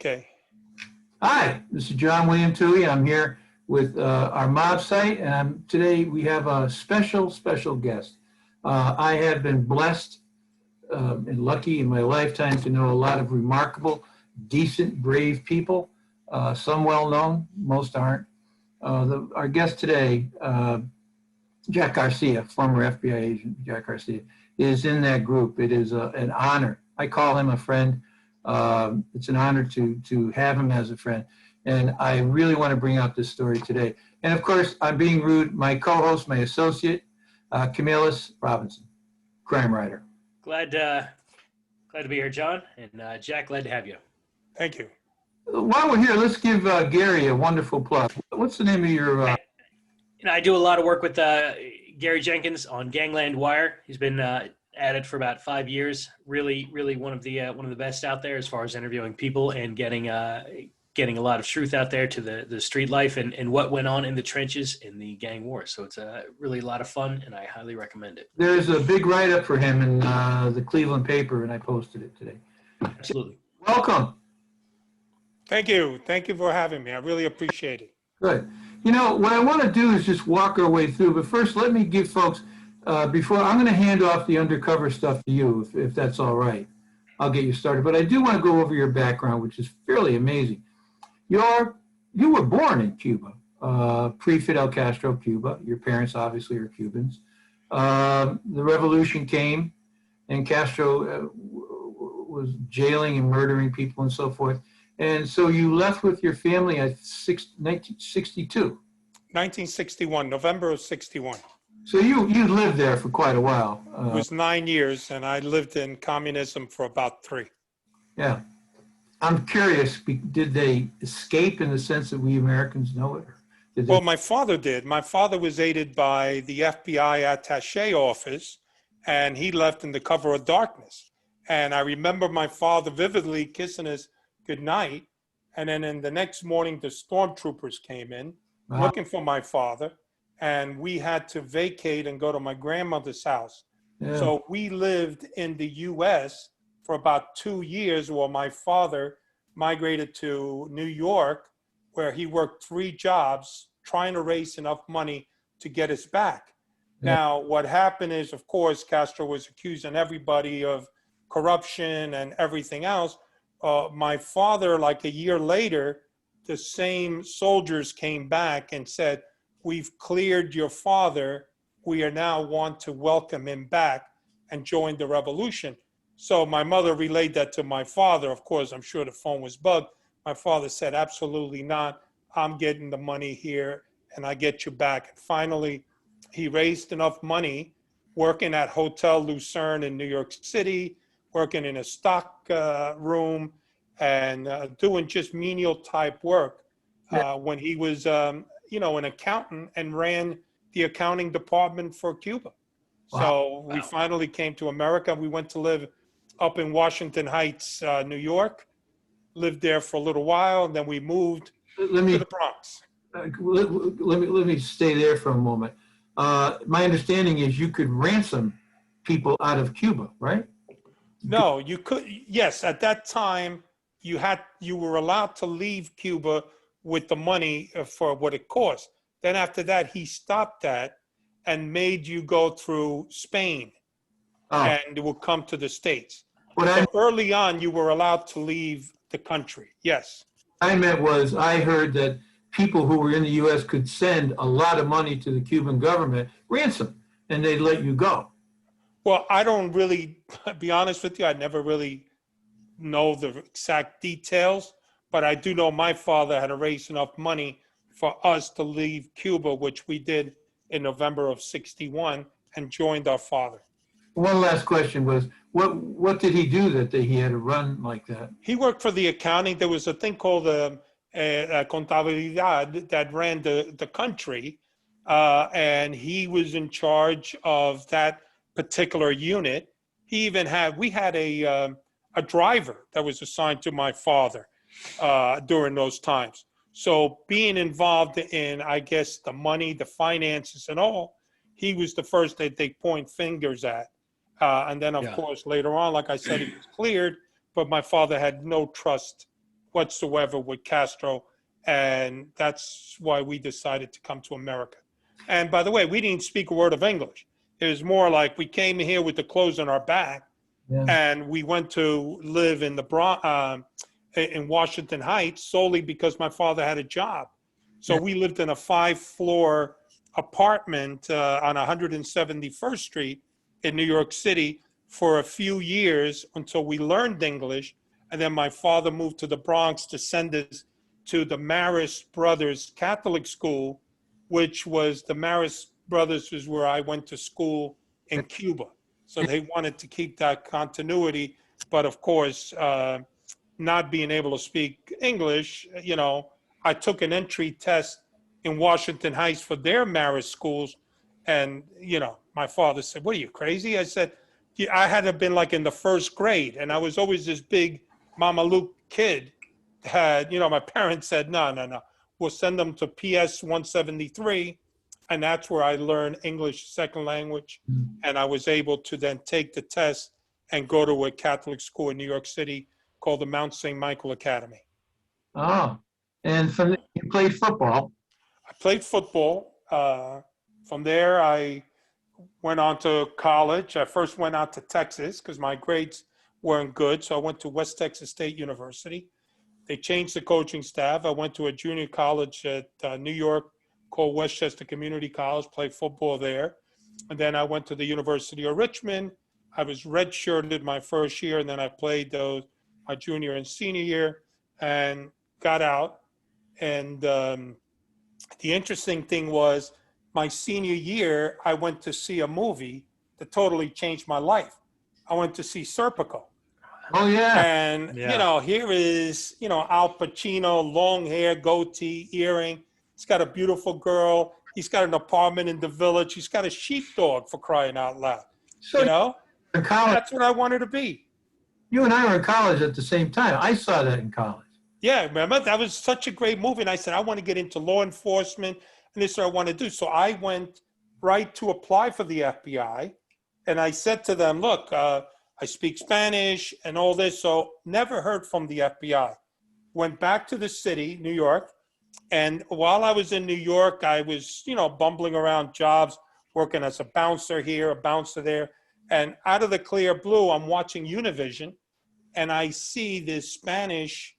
Okay. Hi, this is John William Toohey. I'm here with our mob site, and today we have a special guest. I have been blessed and lucky in my lifetime to know a lot of remarkable, decent, brave people. Some well-known, most aren't. Our guest today, Jack Garcia, former FBI agent Jack Garcia, is in that group. It is an honor. I call him a friend. It's an honor to have him as a friend. And I really want to bring out this story today. And of course, I'm being rude. My co-host, my associate, Camillus Robinson, crime writer. Glad to be here, John. And Jack, glad to have you. Thank you. While we're here, let's give Gary a wonderful plug. What's the name of your... I do a lot of work with Gary Jenkins on Gangland Wire. He's been at it for about 5 years. Really one of the best out there as far as interviewing people and getting a lot of truth out there to the street life and what went on in the trenches in the gang war. So it's really a lot of fun, and I highly recommend it. There's a big write-up for him in the Cleveland paper, and I posted it today. Absolutely. Welcome. Thank you. Thank you for having me. I really appreciate it. Good. You know, what I want to do is just walk our way through, but first let me give folks, before I'm going to hand off the undercover stuff to you, if that's all right. I'll get you started. But I do want to go over your background, which is fairly amazing. You were born in Cuba, pre-Fidel Castro Cuba. Your parents obviously are Cubans. The revolution came, and Castro was jailing and murdering people and so forth. And so you left with your family at 1962. 1961, November of 61. So you lived there for quite a while. It was 9 years, and I lived in communism for about 3. Yeah. I'm curious, did they escape in the sense that we Americans know it? Well, my father did. My father was aided by the FBI attaché office, and he left in the cover of darkness. And I remember my father vividly kissing us goodnight. And then in the next morning, the stormtroopers came in looking for my father. And we had to vacate and go to my grandmother's house. Yeah. So we lived in the U.S. for about 2 years while my father migrated to New York, where he worked 3 jobs trying to raise enough money to get us back. Yeah. Now, what happened is, of course, Castro was accusing everybody of corruption and everything else. My father, like a year later, the same soldiers came back and said, "We've cleared your father. We are now want to welcome him back and join the revolution." So my mother relayed that to my father. Of course, I'm sure the phone was bugged. My father said, "Absolutely not. I'm getting the money here and I get you back." And finally, he raised enough money working at Hotel Lucerne in New York City, working in a stock room and doing just menial type work when he was, an accountant and ran the accounting department for Cuba. Wow. So we finally came to America. We went to live up in Washington Heights, New York, lived there for a little while, and then we moved to the Bronx. Let me stay there for a moment. My understanding is you could ransom people out of Cuba, right? No, you could. Yes, at that time, you were allowed to leave Cuba with the money for what it cost. Then after that, he stopped that and made you go through Spain, and it will come to the States. So early on, you were allowed to leave the country. Yes. What I meant was I heard that people who were in the U.S. could send a lot of money to the Cuban government, ransom, and they'd let you go. Well, I don't really, be honest with you, I never really know the exact details, but I do know my father had raised enough money for us to leave Cuba, which we did in November of 61 and joined our father. One last question was, what did he do that he had to run like that? He worked for the accounting. There was a thing called contabilidad that ran the country, and he was in charge of that particular unit. We had a driver that was assigned to my father during those times. So being involved in, I guess, the money, the finances and all, he was the first that they point fingers at. And then, of course, later on, like I said, he was cleared, but my father had no trust whatsoever with Castro. And that's why we decided to come to America. And by the way, we didn't speak a word of English. It was more like we came here with the clothes on our back, Yeah. and we went to live in in Washington Heights solely because my father had a job. So we lived in a 5-floor apartment on 171st Street in New York City for a few years until we learned English. And then my father moved to the Bronx to send us to the Marist Brothers Catholic School, which was the Marist Brothers was where I went to school in Cuba. So they wanted to keep that continuity. But of course, not being able to speak English, I took an entry test in Washington Heights for their Marist schools. And, my father said, "What are you, crazy?" I said, "Yeah, I had to have been like in the first grade. And I was always this big Mama Luke kid. My parents said, no, we'll send them to PS 173. And that's where I learned English second language. And I was able to then take the test and go to a Catholic school in New York City called the Mount St. Michael Academy. Oh, and you played football. I played football. From there, I went on to college. I first went out to Texas because my grades weren't good. So I went to West Texas State University. They changed the coaching staff. I went to a junior college at New York called Westchester Community College, played football there. And then I went to the University of Richmond. I was redshirted my first year, and then I played my junior and senior year and got out. And the interesting thing was my senior year, I went to see a movie that totally changed my life. I went to see Serpico. Oh, yeah. And, here is, Al Pacino, long hair, goatee, earring. He's got a beautiful girl. He's got an apartment in the Village. He's got a sheepdog, for crying out loud. So in college, that's what I wanted to be. You and I were in college at the same time. I saw that in college. Yeah, remember? That was such a great movie. And I said, I want to get into law enforcement. And this is what I want to do. So I went right to apply for the FBI. And I said to them, look, I speak Spanish and all this. So never heard from the FBI. Went back to the city, New York. And while I was in New York, I was, bumbling around jobs, working as a bouncer here, a bouncer there. And out of the clear blue, I'm watching Univision. And I see this Spanish,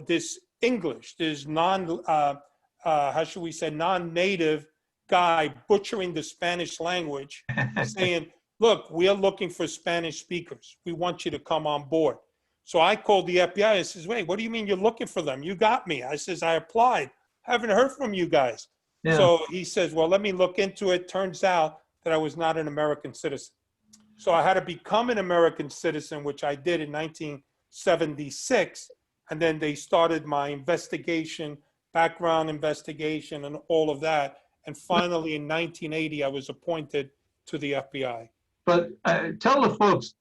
this English, this non-native guy butchering the Spanish language, saying, look, we are looking for Spanish speakers. We want you to come on board. So I called the FBI and says, wait, what do you mean you're looking for them? You got me. I says, I applied. Haven't heard from you guys. Yeah. So he says, well, let me look into it. Turns out that I was not an American citizen. So I had to become an American citizen, which I did in 1976. And then they started my investigation, background investigation, and all of that. And finally, in 1980, I was appointed to the FBI. But tell the folks,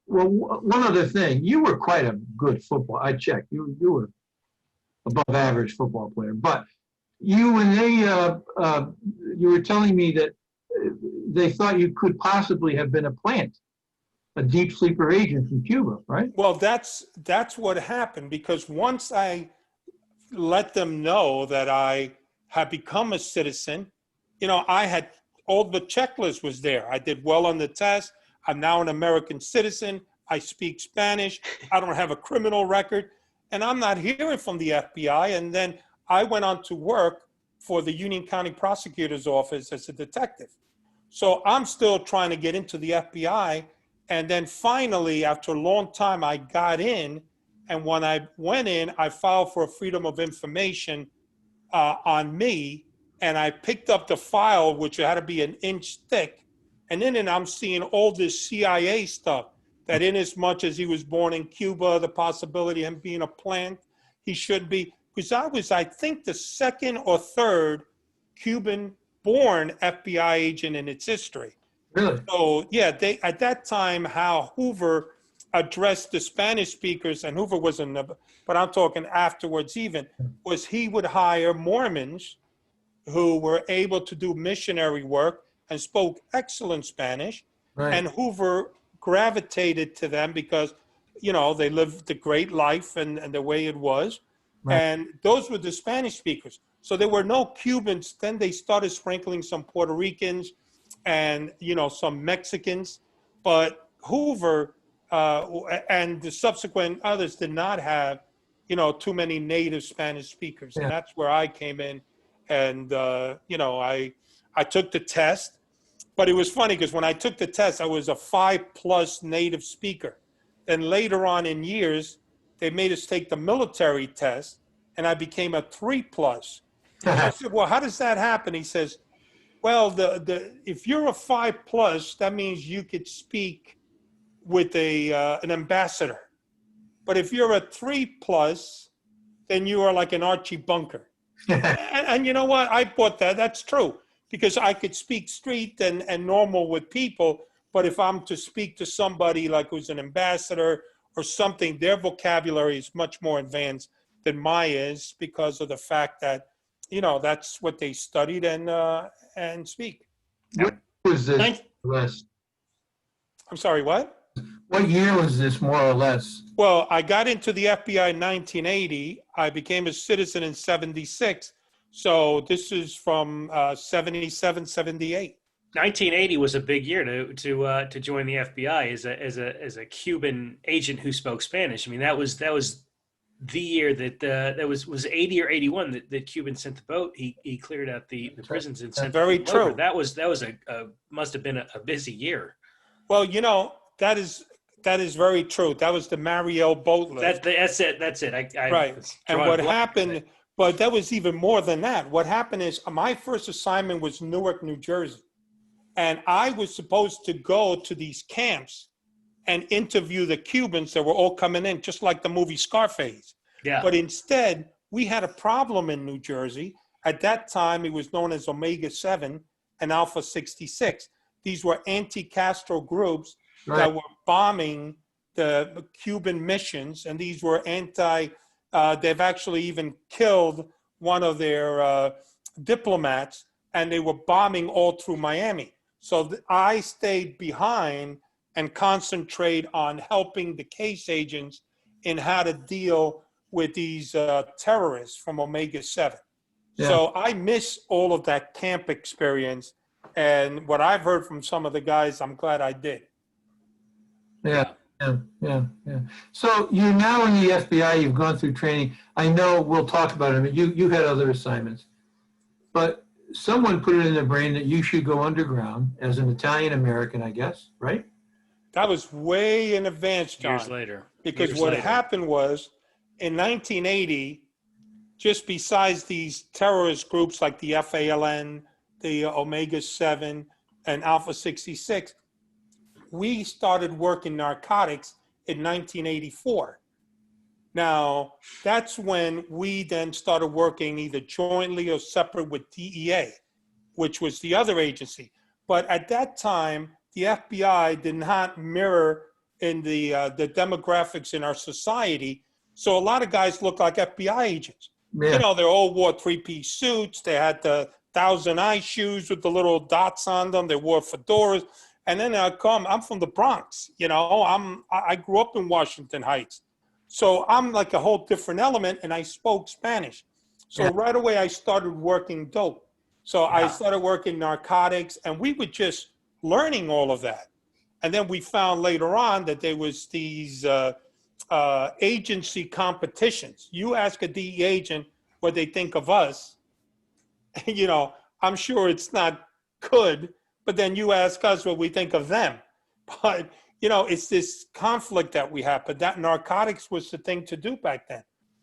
one other thing. You were quite a good football. I checked. You were above average football player. But you were telling me that they thought you could possibly have been a deep sleeper agent from Cuba, right? Well, that's what happened, because once I let them know that I had become a citizen, I had all the checklist was there. I did well on the test. I'm now an American citizen. I speak Spanish. I don't have a criminal record. And I'm not hearing from the FBI. And then I went on to work for the Union County Prosecutor's Office as a detective. So I'm still trying to get into the FBI. And then finally, after a long time, I got in. And when I went in, I filed for a Freedom of Information on me. And I picked up the file, which had to be an inch thick. And in it, I'm seeing all this CIA stuff, that in as much as he was born in Cuba, the possibility of him being a plant, he should be. Because I was, I think, the second or third Cuban-born FBI agent in its history. Really? So, yeah, at that time, how Hoover addressed the Spanish speakers, and Hoover wasn't, but I'm talking afterwards even, was he would hire Mormons who were able to do missionary work and spoke excellent Spanish. Right. And Hoover gravitated to them because, they lived the great life and the way it was. Right. And those were the Spanish speakers. So there were no Cubans. Then they started sprinkling some Puerto Ricans and, some Mexicans. But Hoover and the subsequent others did not have, too many native Spanish speakers. Yeah. And that's where I came in. And, I took the test. But it was funny because when I took the test, I was a 5+ native speaker. Then later on in years, they made us take the military test, and I became a 3+. So I said, well, how does that happen? He says, well, if you're a 5+, that means you could speak with an ambassador. But if you're a 3+, then you are like an Archie Bunker. and you know what? I bought that. That's true. Because I could speak street and normal with people, but if I'm to speak to somebody like who's an ambassador or something, their vocabulary is much more advanced than mine is because of the fact that, that's what they studied and speak. What was this, less? I'm sorry, what? What year was this, more or less? Well, I got into the FBI in 1980. I became a citizen in 76. So this is from 77, 78. 1980 was a big year to join the FBI as a Cuban agent who spoke Spanish. I mean, that was the year that was 80 or 81 that Cuban sent the boat. He cleared out the prisons and sent very people over. true. That was must have been a busy year. Well, that is very true. That was the Mariel boat lift. That's it. Right. And what happened? But that was even more than that. What happened is my first assignment was Newark, New Jersey. And I was supposed to go to these camps and interview the Cubans that were all coming in, just like the movie Scarface. Yeah. But instead, we had a problem in New Jersey. At that time, it was known as Omega 7 and Alpha 66. These were anti-Castro groups that were bombing the Cuban missions, and these were they've actually even killed one of their diplomats, and they were bombing all through Miami. So I stayed behind and concentrate on helping the case agents in how to deal with these terrorists from Omega 7. Yeah. So I miss all of that camp experience. And what I've heard from some of the guys, I'm glad I did. Yeah. Yeah. So you're now in the FBI, you've gone through training. I know we'll talk about it. You had other assignments, but someone put it in their brain that you should go underground as an Italian American, I guess, right? That was way in advance, John. Years later. Because what happened was in 1980, just besides these terrorist groups like the FALN, the Omega 7, and Alpha 66, we started working narcotics in 1984. Now, that's when we then started working either jointly or separate with DEA, which was the other agency. But at that time, the FBI did not mirror in the demographics in our society. So a lot of guys look like FBI agents. Yeah. They all wore 3-piece suits. They had the Thousand Eye shoes with the little dots on them. They wore fedoras. And then I'm from the Bronx, I grew up in Washington Heights. So I'm like a whole different element, and I spoke Spanish. So right away I started working dope. So I started working narcotics, and we were just learning all of that. And then we found later on that there was these agency competitions. You ask a DE agent what they think of us, I'm sure it's not good. But then you ask us what we think of them. But, it's this conflict that we have. But that narcotics was the thing to do back then.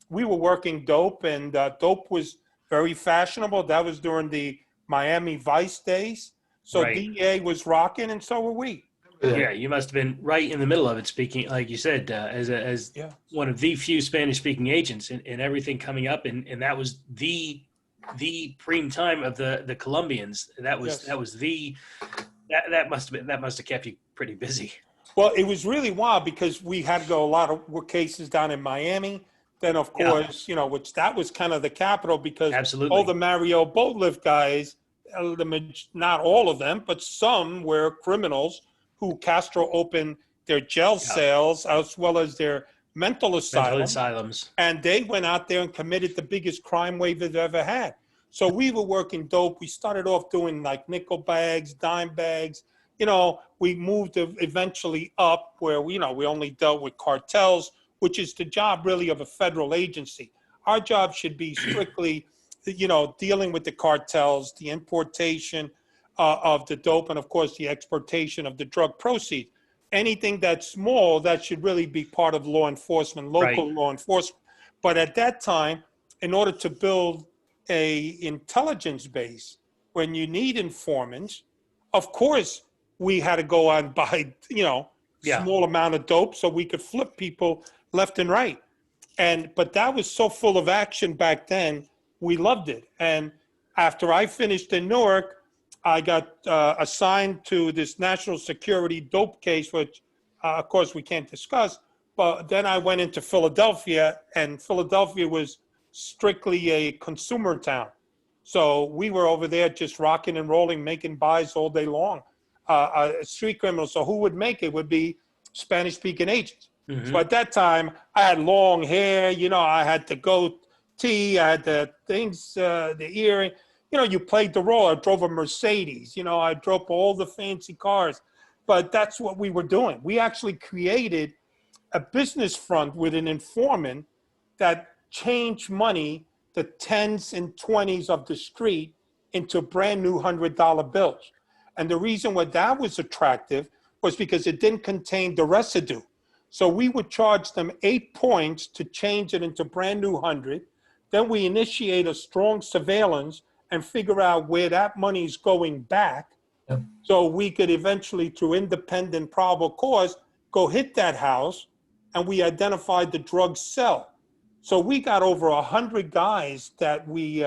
We were working dope, and dope was very fashionable. That was during the Miami Vice days. So DEA was rocking, and so were we. Yeah, you must have been right in the middle of it, speaking, like you said, as one of the few Spanish-speaking agents and everything coming up. And that was the prime time of the Colombians. That must have kept you pretty busy. Well, it was really wild because we had to go a lot of cases down in Miami. Then, of course, which that was kind of the capital because all the Mario boat lift guys, not all of them, but some were criminals who Castro opened their jail Yeah. cells, as well as their mental Mental asylum. asylums. And they went out there and committed the biggest crime wave they've ever had. So we were working dope. We started off doing like nickel bags, dime bags. We moved eventually up where we only dealt with cartels, which is the job really of a federal agency. Our job should be strictly, dealing with the cartels, the importation of the dope, and of course the exportation of the drug proceeds. Anything that's small, that should really be part of law enforcement, local Right. law enforcement. But at that time, in order to build a intelligence base, when you need informants, of course, we had to go out and buy, Yeah. small amount of dope so we could flip people left and right. But that was so full of action back then, we loved it. And after I finished in Newark, I got assigned to this national security dope case, which, of course, we can't discuss. But then I went into Philadelphia, and Philadelphia was strictly a consumer town. So we were over there just rocking and rolling, making buys all day long. Street criminals. So who would make it would be Spanish-speaking agents. Mm-hmm. So at that time, I had long hair. I had the goatee. I had the things, the earring. You played the role. I drove a Mercedes. I drove all the fancy cars. But that's what we were doing. We actually created a business front with an informant that changed money, the 10s and 20s of the street, into brand new $100 bills. And the reason why that was attractive was because it didn't contain the residue. So we would charge them 8 points to change it into brand new 100. Then we initiate a strong surveillance and figure out where that money is going back. Yep. So we could eventually, through independent probable cause, go hit that house, and we identified the drug cell. So we got over 100 guys that we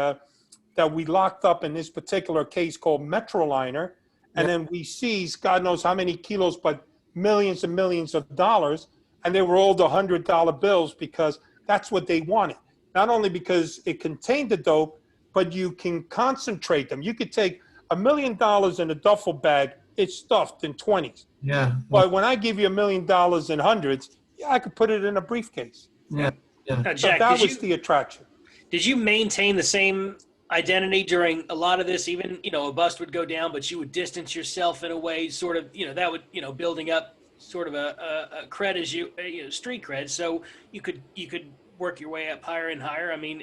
locked up in this particular case called Metroliner, and then we seized God knows how many kilos, but millions and millions of dollars, and they were all the $100 bills because that's what they wanted. Not only because it contained the dope, but you can concentrate them. You could take $1 million in a duffel bag, it's stuffed in 20s. Yeah. But when I give you $1 million in hundreds, I could put it in a briefcase. Yeah. Now, So Jack, that was the attraction. did you maintain the same identity during a lot of this? Even, a bust would go down, but you would distance yourself in a way, sort of, that would, building up sort of a cred as street cred. So you could work your way up higher and higher. I mean,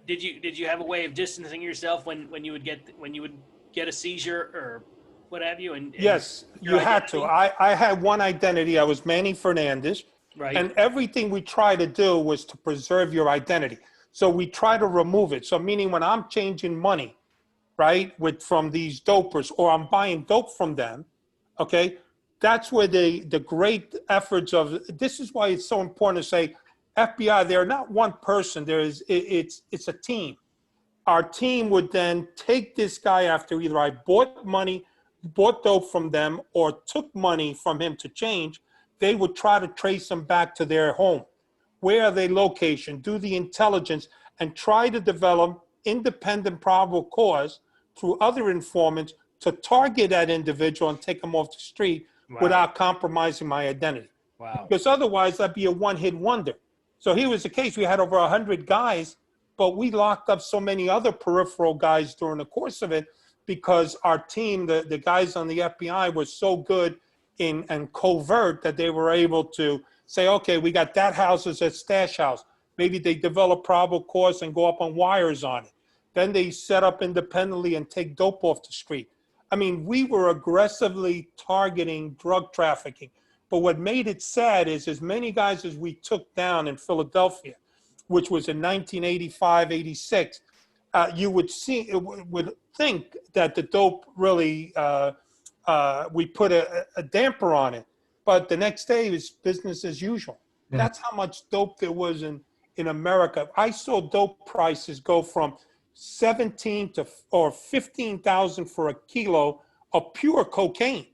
did you have a way of distancing yourself when you would get a seizure or what have you? And Yes, you had to. I had one identity. I was Manny Fernandez. Right. And everything we try to do was to preserve your identity. So we try to remove it. So meaning when I'm changing money, right, from these dopers, or I'm buying dope from them, okay, that's where the great efforts of, this is why it's so important to say, FBI, they're not one person. It's a team. Our team would then take this guy after either I bought dope from them, or took money from him to change. They would try to trace them back to their home. Where are they location? Do the intelligence and try to develop independent probable cause through other informants to target that individual and take them off the street without compromising my identity. Wow. Because otherwise that'd be a one-hit wonder. So here was the case. We had over 100 guys, but we locked up so many other peripheral guys during the course of it because our team, the guys on the FBI, were so good and covert that they were able to say, okay, we got that house as a stash house. Maybe they develop probable cause and go up on wires on it. Then they set up independently and take dope off the street. I mean, we were aggressively targeting drug trafficking. But what made it sad is as many guys as we took down in Philadelphia, which was in 1985, 86, you would think that the dope really, we put a damper on it. But the next day was business as usual. Yeah. That's how much dope there was in America. I saw dope prices go from 17 to or 15,000 for a kilo of pure cocaine,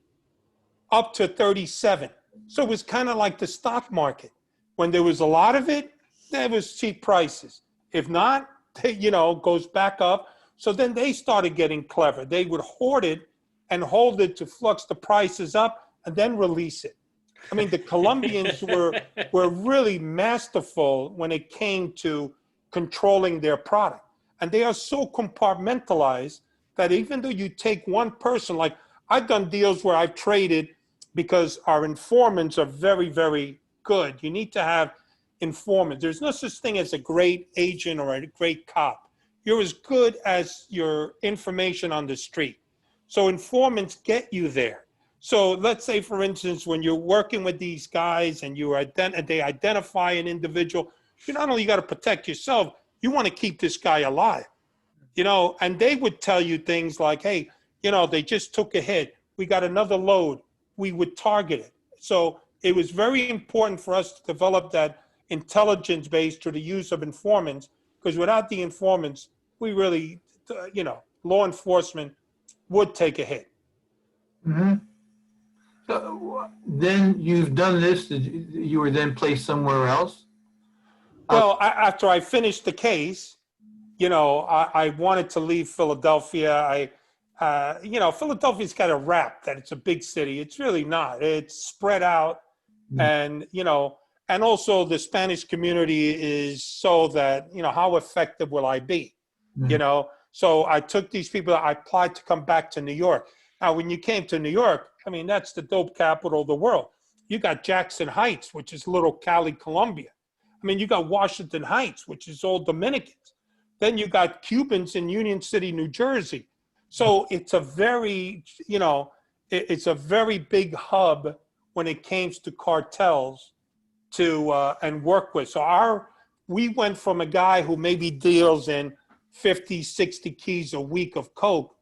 up to 37. So it was kind of like the stock market. When there was a lot of it, there was cheap prices. If not, goes back up. So then they started getting clever. They would hoard it and hold it to flux the prices up and then release it. I mean, the Colombians were really masterful when it came to controlling their product. And they are so compartmentalized that even though you take one person, like I've done deals where I've traded because our informants are very, very good. You need to have informants. There's no such thing as a great agent or a great cop. You're as good as your information on the street. So informants get you there. So let's say, for instance, when you're working with these guys and they identify an individual, you not only got to protect yourself, you want to keep this guy alive, and they would tell you things like, hey, they just took a hit. We got another load. We would target it. So it was very important for us to develop that intelligence base through the use of informants, because without the informants, we really, law enforcement would take a hit. Mm-hmm. So then you've done this, you were then placed somewhere else? Well, after I finished the case, I wanted to leave Philadelphia. Philadelphia's got a rap that it's a big city. It's really not. It's spread out. And, and also the Spanish community is so that, how effective will I be? So I took these people, I applied to come back to New York. Now, when you came to New York, I mean, that's the dope capital of the world. You got Jackson Heights, which is little Cali, Colombia. I mean, you got Washington Heights, which is all Dominicans. Then you got Cubans in Union City, New Jersey. So it's a very, it's a very big hub when it comes to cartels to and work with. So we went from a guy who maybe deals in 50, 60 keys a week of coke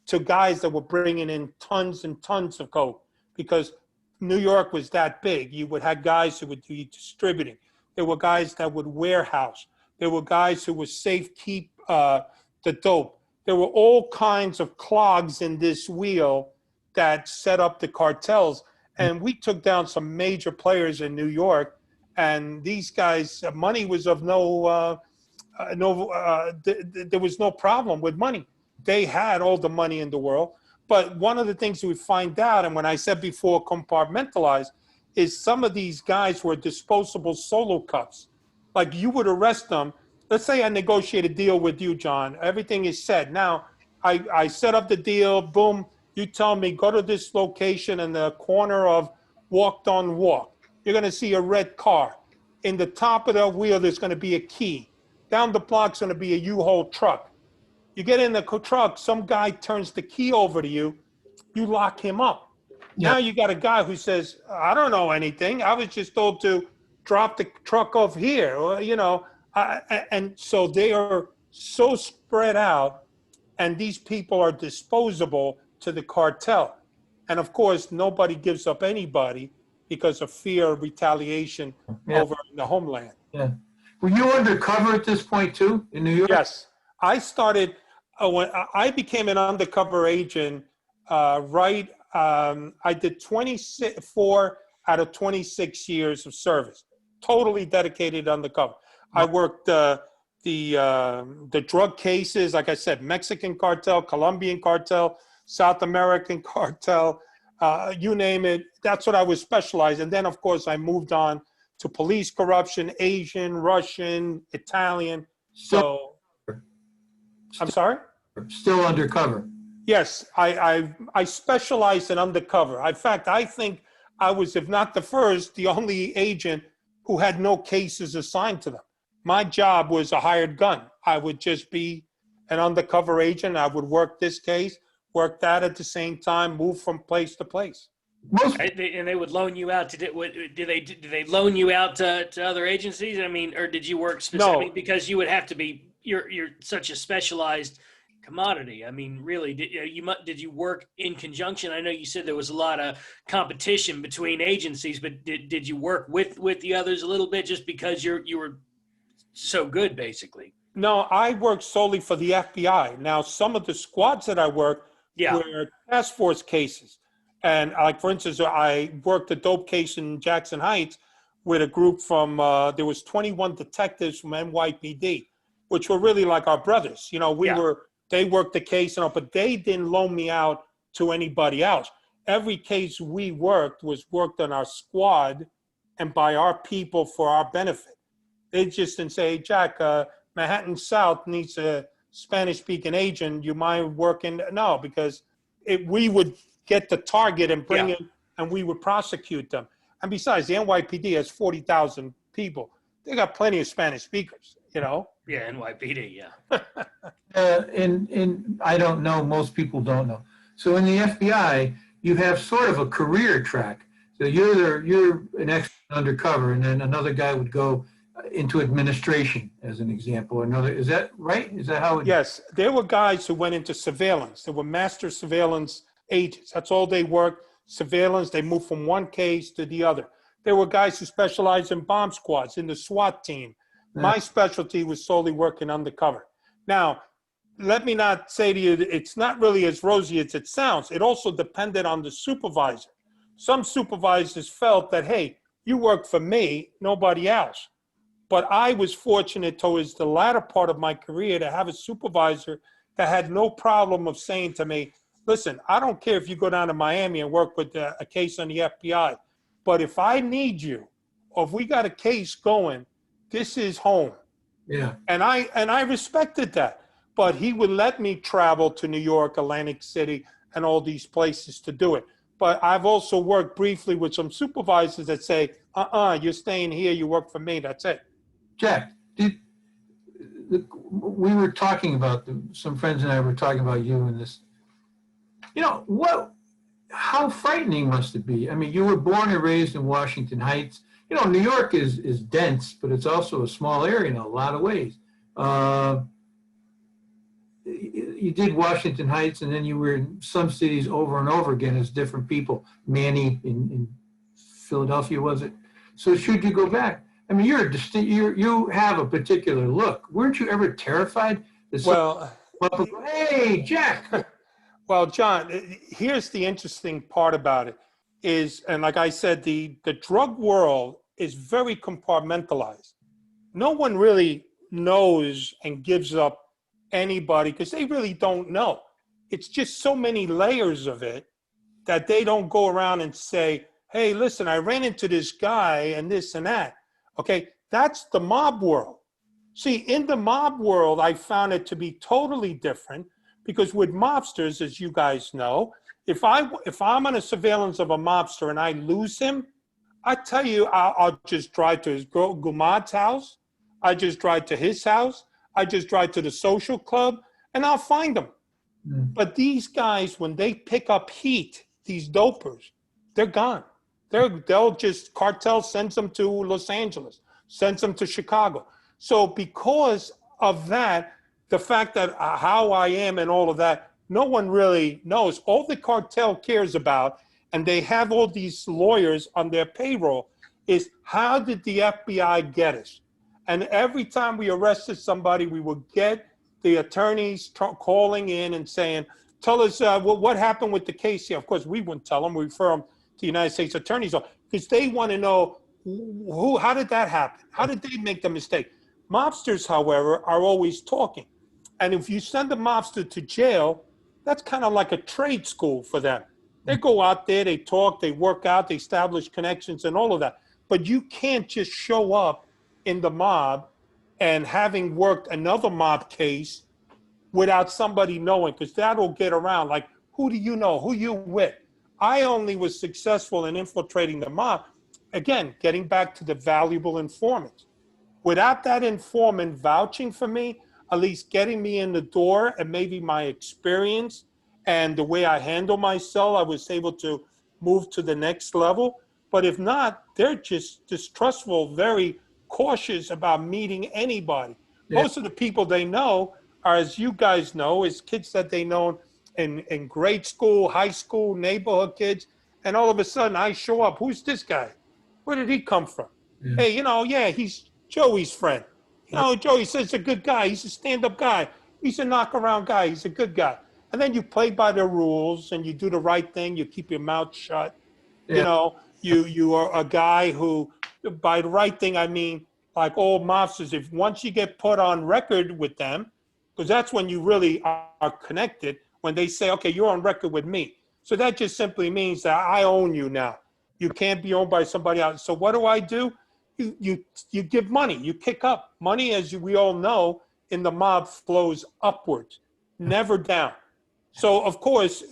to guys that were bringing in tons and tons of coke, because New York was that big. You would have guys who would be distributing. There were guys that would warehouse. There were guys who would safe keep the dope. There were all kinds of clogs in this wheel that set up the cartels. And we took down some major players in New York. And these guys, money was of there was no problem with money. They had all the money in the world. But one of the things we find out, and when I said before compartmentalized, is some of these guys were disposable solo cups. Like you would arrest them. Let's say I negotiate a deal with you, John. Everything is set. Now, I set up the deal. Boom. You tell me, go to this location in the corner of Walk-On Walk. You're going to see a red car. In the top of the wheel, there's going to be a key. Down the block's going to be a U-Haul truck. You get in the truck, some guy turns the key over to you, you lock him up. Yep. Now you got a guy who says, I don't know anything. I was just told to drop the truck off here, or, and so they are so spread out, and these people are disposable to the cartel. And of course, nobody gives up anybody because of fear of retaliation over in the homeland. Yeah. Were you undercover at this point too in New York? Yes. I started, when I became an undercover agent, I did 24 out of 26 years of service, totally dedicated undercover. I worked the drug cases, like I said, Mexican cartel, Colombian cartel, South American cartel, you name it. That's what I was specialized. And then, of course, I moved on to police corruption, Asian, Russian, Italian. So, I'm sorry? Still undercover. Yes, I specialize in undercover. In fact, I think I was, if not the first, the only agent who had no cases assigned to them. My job was a hired gun. I would just be an undercover agent. I would work this case, work that at the same time, move from place to place. And they would loan you out to, do they loan you out to other agencies? I mean, or did you work specifically? No. Because you would have to be, you're such a specialized commodity. I mean, really, did you work in conjunction? I know you said there was a lot of competition between agencies, but did you work with the others a little bit just because you were so good, basically? No, I worked solely for the FBI. Now, some of the squads that I worked were task force cases. And like, for instance, I worked a dope case in Jackson Heights with a group from, there was 21 detectives from NYPD, which were really like our brothers. They worked the case, but they didn't loan me out to anybody else. every case we worked was worked on our squad and by our people for our benefit. They just didn't say, hey, Jack, Manhattan South needs a Spanish-speaking agent. You mind working? No, because we would get the target and bring it, and we would prosecute them. And besides, the NYPD has 40,000 people. They got plenty of Spanish speakers, you know? Yeah, NYPD, yeah. And I don't know, most people don't know. So in the FBI, you have sort of a career track. So you're an expert undercover, and then another guy would go into administration, as an example. Another, is that right? Is that how it? Yes, there were guys who went into surveillance. They were master surveillance agents. That's all they worked, surveillance. They moved from one case to the other. There were guys who specialized in bomb squads, in the SWAT team. My specialty was solely working undercover. Now, let me not say to you that it's not really as rosy as it sounds. It also depended on the supervisor. Some supervisors felt that, hey, you work for me, nobody else. But I was fortunate towards the latter part of my career to have a supervisor that had no problem of saying to me, listen, I don't care if you go down to Miami and work with a case on the FBI, but if I need you, or if we got a case going, this is home. Yeah. And I respected that. But he would let me travel to New York, Atlantic City, and all these places to do it. But I've also worked briefly with some supervisors that say, you're staying here, you work for me, that's it. Jack, we were talking about, some friends and I were talking about you and this. You know, how frightening must it be? I mean, you were born and raised in Washington Heights. You know, New York is dense, but it's also a small area in a lot of ways. You did Washington Heights, and then you were in some cities over and over again as different people. Manny in Philadelphia, was it? So should you go back? I mean, you have a particular look. Weren't you ever terrified? Well, hey, Jack. Well, John, here's the interesting part about it is, and like I said, the drug world is very compartmentalized. No one really knows and gives up anybody because they really don't know. It's just so many layers of it that they don't go around and say, hey, listen, I ran into this guy and this and that. Okay, that's the mob world. See, in the mob world, I found it to be totally different because with mobsters, as you guys know, if I'm on a surveillance of a mobster and I lose him, I tell you, I'll just drive to his Gumad's house. I just drive to his house. I just drive to the social club and I'll find them. But these guys, when they pick up heat, these dopers, they're gone. They'll just, cartel sends them to Los Angeles, sends them to Chicago. So because of that, the fact that how I am and all of that, no one really knows. All the cartel cares about, and they have all these lawyers on their payroll, is how did the FBI get us? And every time we arrested somebody, we would get the attorneys calling in and saying, tell us what happened with the case here. Of course, we wouldn't tell them. We refer them to the United States Attorney's Office because they want to know how did that happen? How did they make the mistake? Mobsters, however, are always talking. And if you send a mobster to jail, that's kind of like a trade school for them. They go out there, they talk, they work out, they establish connections and all of that. But you can't just show up in the mob and having worked another mob case without somebody knowing, because that'll get around. Like, who do you know? Who you with? I only was successful in infiltrating the mob. Again, getting back to the valuable informants. Without that informant vouching for me, at least getting me in the door, and maybe my experience and the way I handle myself, I was able to move to the next level. But if not, they're just distrustful, very cautious about meeting anybody. Yeah. Most of the people they know are, as you guys know, is kids that they know in grade school, high school, neighborhood kids. And all of a sudden I show up. Who's this guy? Where did he come from? Yeah. Hey, he's Joey's friend. Joey says he's a good guy. He's a stand-up guy. He's a knock-around guy. He's a good guy. And then you play by the rules and you do the right thing. You keep your mouth shut. Yeah. You are a guy who, by the right thing, I mean, like all mobsters, if once you get put on record with them, because that's when you really are connected, when they say, okay, you're on record with me. So that just simply means that I own you now. You can't be owned by somebody else. So what do? You give money. You kick up. Money, as we all know, in the mob flows upwards, never down. So of course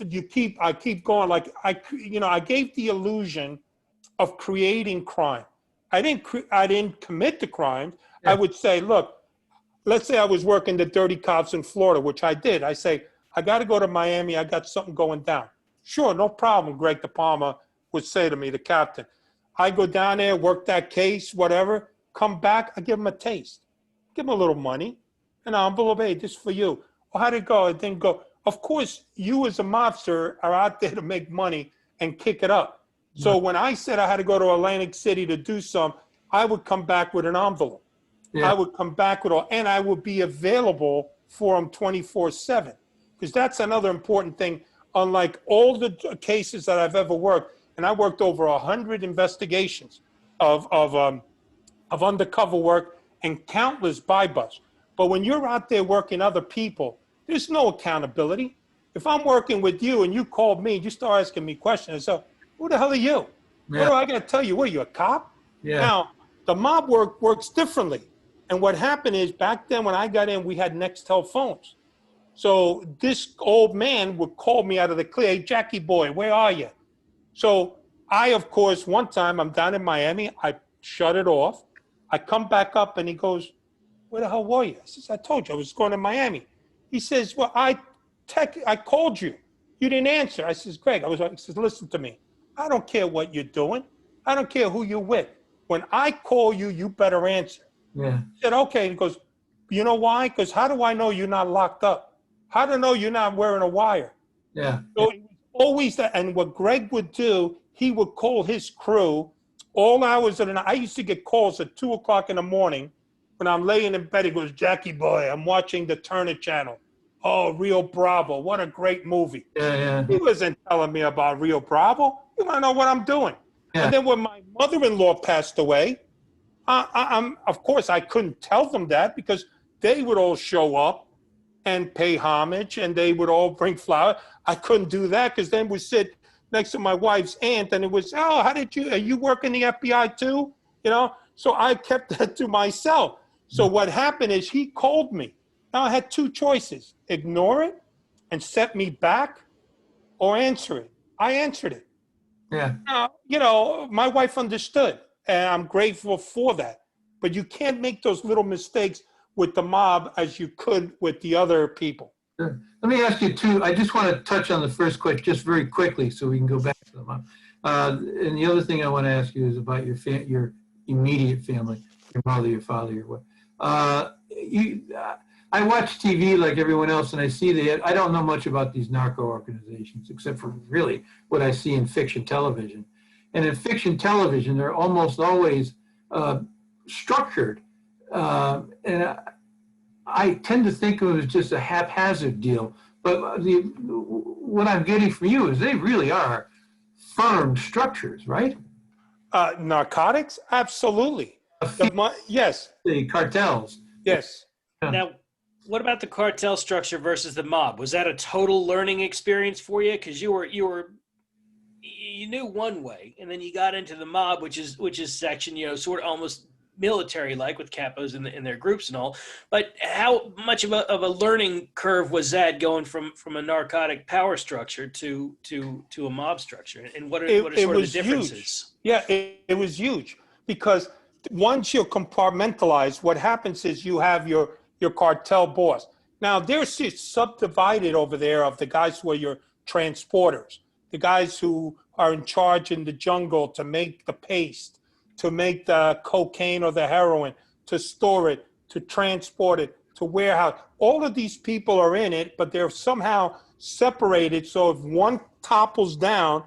I keep going. Like I gave the illusion of creating crime. I didn't commit the crimes. Yeah. I would say, look, let's say I was working the dirty cops in Florida, which I did. I say, I got to go to Miami. I got something going down. Sure, no problem, Greg De Palma would say to me, the captain. I go down there, work that case, whatever, come back, I give him a taste. Give him a little money, an envelope, hey, this is for you. Well, how'd it go? It didn't go. Of course, you as a mobster are out there to make money and kick it up. So when I said I had to go to Atlantic City to do some, I would come back with an envelope. Yeah. I would come back with all, and I would be available for them 24/7. Because that's another important thing. Unlike all the cases that I've ever worked, and I worked over 100 investigations of undercover work and countless buy-busts. But when you're out there working other people, there's no accountability. If I'm working with you and you called me, you start asking me questions. So, who the hell are you? Yeah. What do I got to tell you? What are you, a cop? Yeah. Now, the mob works differently. And what happened is back then when I got in, we had Nextel phones. So this old man would call me out of the clear, hey, Jackie boy, where are you? So I, of course, one time I'm down in Miami, I shut it off. I come back up and he goes, where the hell were you? I says, I told you I was going to Miami. He says, well, I called you. You didn't answer. I says, Greg, he says, listen to me. I don't care what you're doing. I don't care who you're with. When I call you, you better answer. Yeah. He said, okay. He goes, you know why? Because how do I know you're not locked up? How do I know you're not wearing a wire? Yeah. So it was always that. And what Greg would do, he would call his crew all hours of the night. I used to get calls at 2 o'clock in the morning when I'm laying in bed. He goes, Jackie boy, I'm watching the Turner Channel. Oh, Rio Bravo. What a great movie. Yeah. He wasn't telling me about Rio Bravo. You want to know what I'm doing. Yeah. And then when my mother-in-law passed away, of course, I couldn't tell them that because they would all show up and pay homage and they would all bring flowers. I couldn't do that because then we sit next to my wife's aunt and it was, oh, are you working the FBI too? You know, so I kept that to myself. So what happened is he called me. Now I had two choices, ignore it and set me back or answer it. I answered it. Yeah. You know, my wife understood and I'm grateful for that. But you can't make those little mistakes with the mob as you could with the other people. Sure. Let me ask you two. I just want to touch on the first question just very quickly so we can go back to the mob. And the other thing I want to ask you is about your immediate family, your mother, your father, your wife. I watch TV like everyone else, and I see I don't know much about these narco organizations except for really what I see in fiction television. And in fiction television, they're almost always structured. And I tend to think of it as just a haphazard deal. But what I'm getting from you is they really are firm structures, right? Narcotics? Absolutely. Yes. The cartels. Yes. Now, what about the cartel structure versus the mob? Was that a total learning experience for you? Because you knew one way, and then you got into the mob, which is section, sort of almost military-like with capos in their groups and all. But how much of a learning curve was that going from a narcotic power structure to a mob structure? And what are sort of the differences? Huge. Yeah, it was huge because once you're compartmentalized, what happens is you have your cartel boss. Now they're subdivided over there of the guys who are your transporters, the guys who are in charge in the jungle to make the paste, to make the cocaine or the heroin, to store it, to transport it, to warehouse. All of these people are in it, but they're somehow separated. So if one topples down,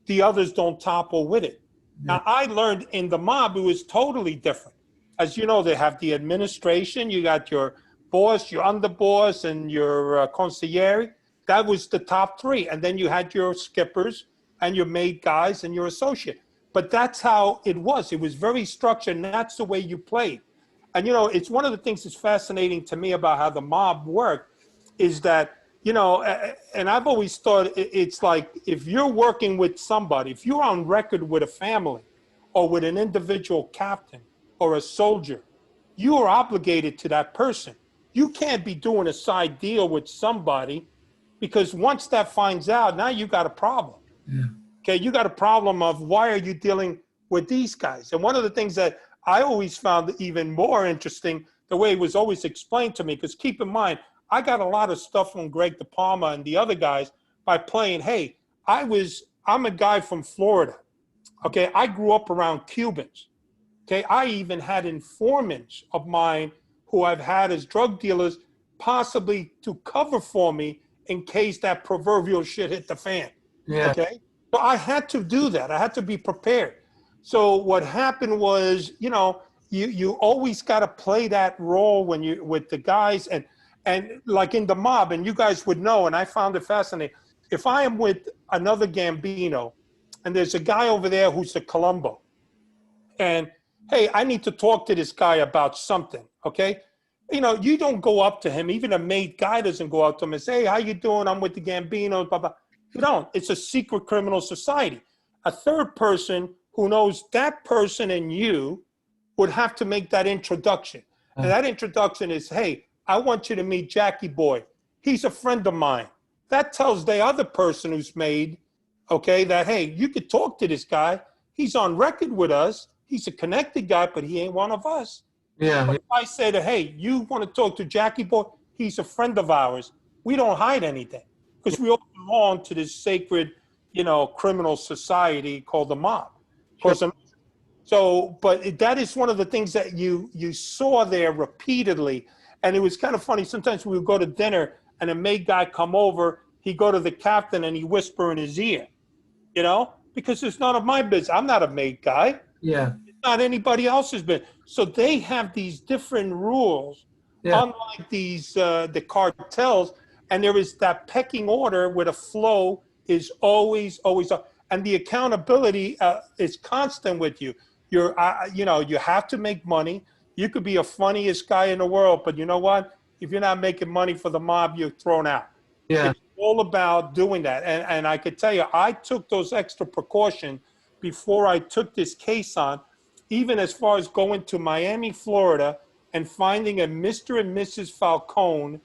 the others don't topple with it. Yeah. Now I learned in the mob, it was totally different. As you know, they have the administration, you got your boss, your underboss, and your consigliere. That was the top three. And then you had your skippers and your maid guys and your associate. But that's how it was. It was very structured, and that's the way you played. And, it's one of the things that's fascinating to me about how the mob worked is that and I've always thought it's like if you're working with somebody, if you're on record with a family or with an individual captain or a soldier, you are obligated to that person. You can't be doing a side deal with somebody because once that finds out, now you got a problem. Yeah. Okay, you got a problem of why are you dealing with these guys? And one of the things that I always found even more interesting, the way it was always explained to me, because keep in mind, I got a lot of stuff from Greg DePalma and the other guys by playing, hey, I'm a guy from Florida. Okay, I grew up around Cubans. Okay, I even had informants of mine who I've had as drug dealers possibly to cover for me in case that proverbial shit hit the fan. Yeah. Okay, so I had to do that. I had to be prepared. So what happened was, you always got to play that role when you with the guys and like in the mob, and you guys would know, and I found it fascinating. If I am with another Gambino, and there's a guy over there who's the Colombo, and hey, I need to talk to this guy about something, okay? You don't go up to him. Even a made guy doesn't go up to him and say, hey, how you doing? I'm with the Gambino, blah, blah. You don't. It's a secret criminal society. A third person who knows that person and you would have to make that introduction. And that introduction is, hey, I want you to meet Jackie Boy. He's a friend of mine. That tells the other person who's made, okay, that, hey, you could talk to this guy. He's on record with us. He's a connected guy, but he ain't one of us. Yeah. But if I say to, hey, you want to talk to Jackie Boy? He's a friend of ours. We don't hide anything because we all belong to this sacred, criminal society called the mob. Sure. So, but that is one of the things that you saw there repeatedly. And it was kind of funny. Sometimes we would go to dinner and a made guy come over, he'd go to the captain and he whisper in his ear, because it's none of my business. I'm not a made guy. Yeah. It's not anybody else's business. So they have these different rules, Yeah. unlike the cartels. And there is that pecking order where the flow is always up. And the accountability is constant with you. You have to make money. You could be the funniest guy in the world, but you know what? If you're not making money for the mob, you're thrown out. Yeah. It's all about doing that. And I could tell you, I took those extra precautions before I took this case on, even as far as going to Miami, Florida, and finding a Mr. and Mrs. Falcone,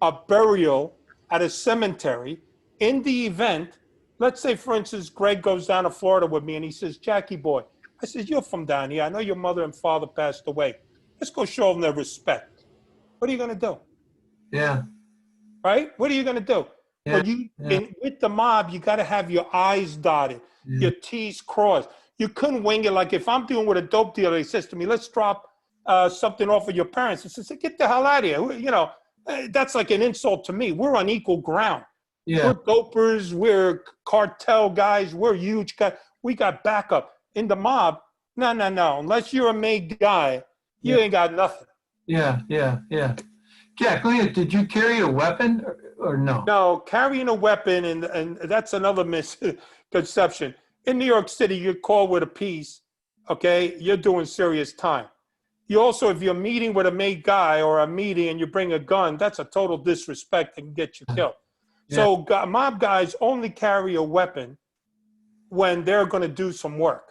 a burial at a cemetery. In the event, let's say, for instance, Greg goes down to Florida with me and he says, Jackie Boy, I said, you're from down here. I know your mother and father passed away. Let's go show them their respect. What are you going to do? Yeah. Right? What are you going to do? Yeah. Well, with the mob, you got to have your I's dotted, your T's crossed. You couldn't wing it. Like if I'm dealing with a dope dealer, he says to me, let's drop something off of your parents. He says, get the hell out of here. That's like an insult to me. We're on equal ground. Yeah. We're dopers. We're cartel guys. We're huge guys. We got backup. In the mob, no. Unless you're a made guy, you ain't got nothing. Yeah. Jack, did you carry a weapon or no? No, carrying a weapon, and that's another misconception. In New York City, you're called with a piece, okay? You're doing serious time. You also, if you're meeting with a made guy or a meeting and you bring a gun, that's a total disrespect and can get you killed. Yeah. So mob guys only carry a weapon when they're going to do some work.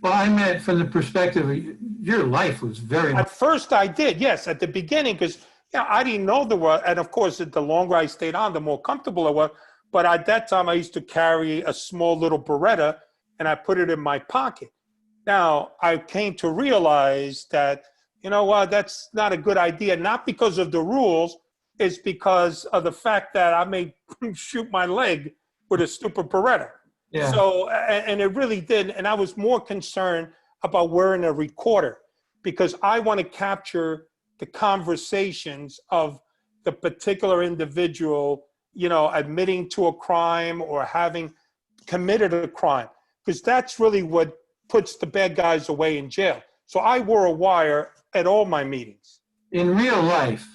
Well, I meant from the perspective of your life was very much. At first I did, yes, at the beginning, because I didn't know the word. And of course, the longer I stayed on, the more comfortable I was. But at that time, I used to carry a small little Beretta and I put it in my pocket. Now, I came to realize that, that's not a good idea, not because of the rules, it's because of the fact that I may shoot my leg with a stupid Beretta. Yeah. So, and it really did. And I was more concerned about wearing a recorder because I want to capture the conversations of the particular individual, admitting to a crime or having committed a crime, because that's really what puts the bad guys away in jail. So I wore a wire at all my meetings. In real life,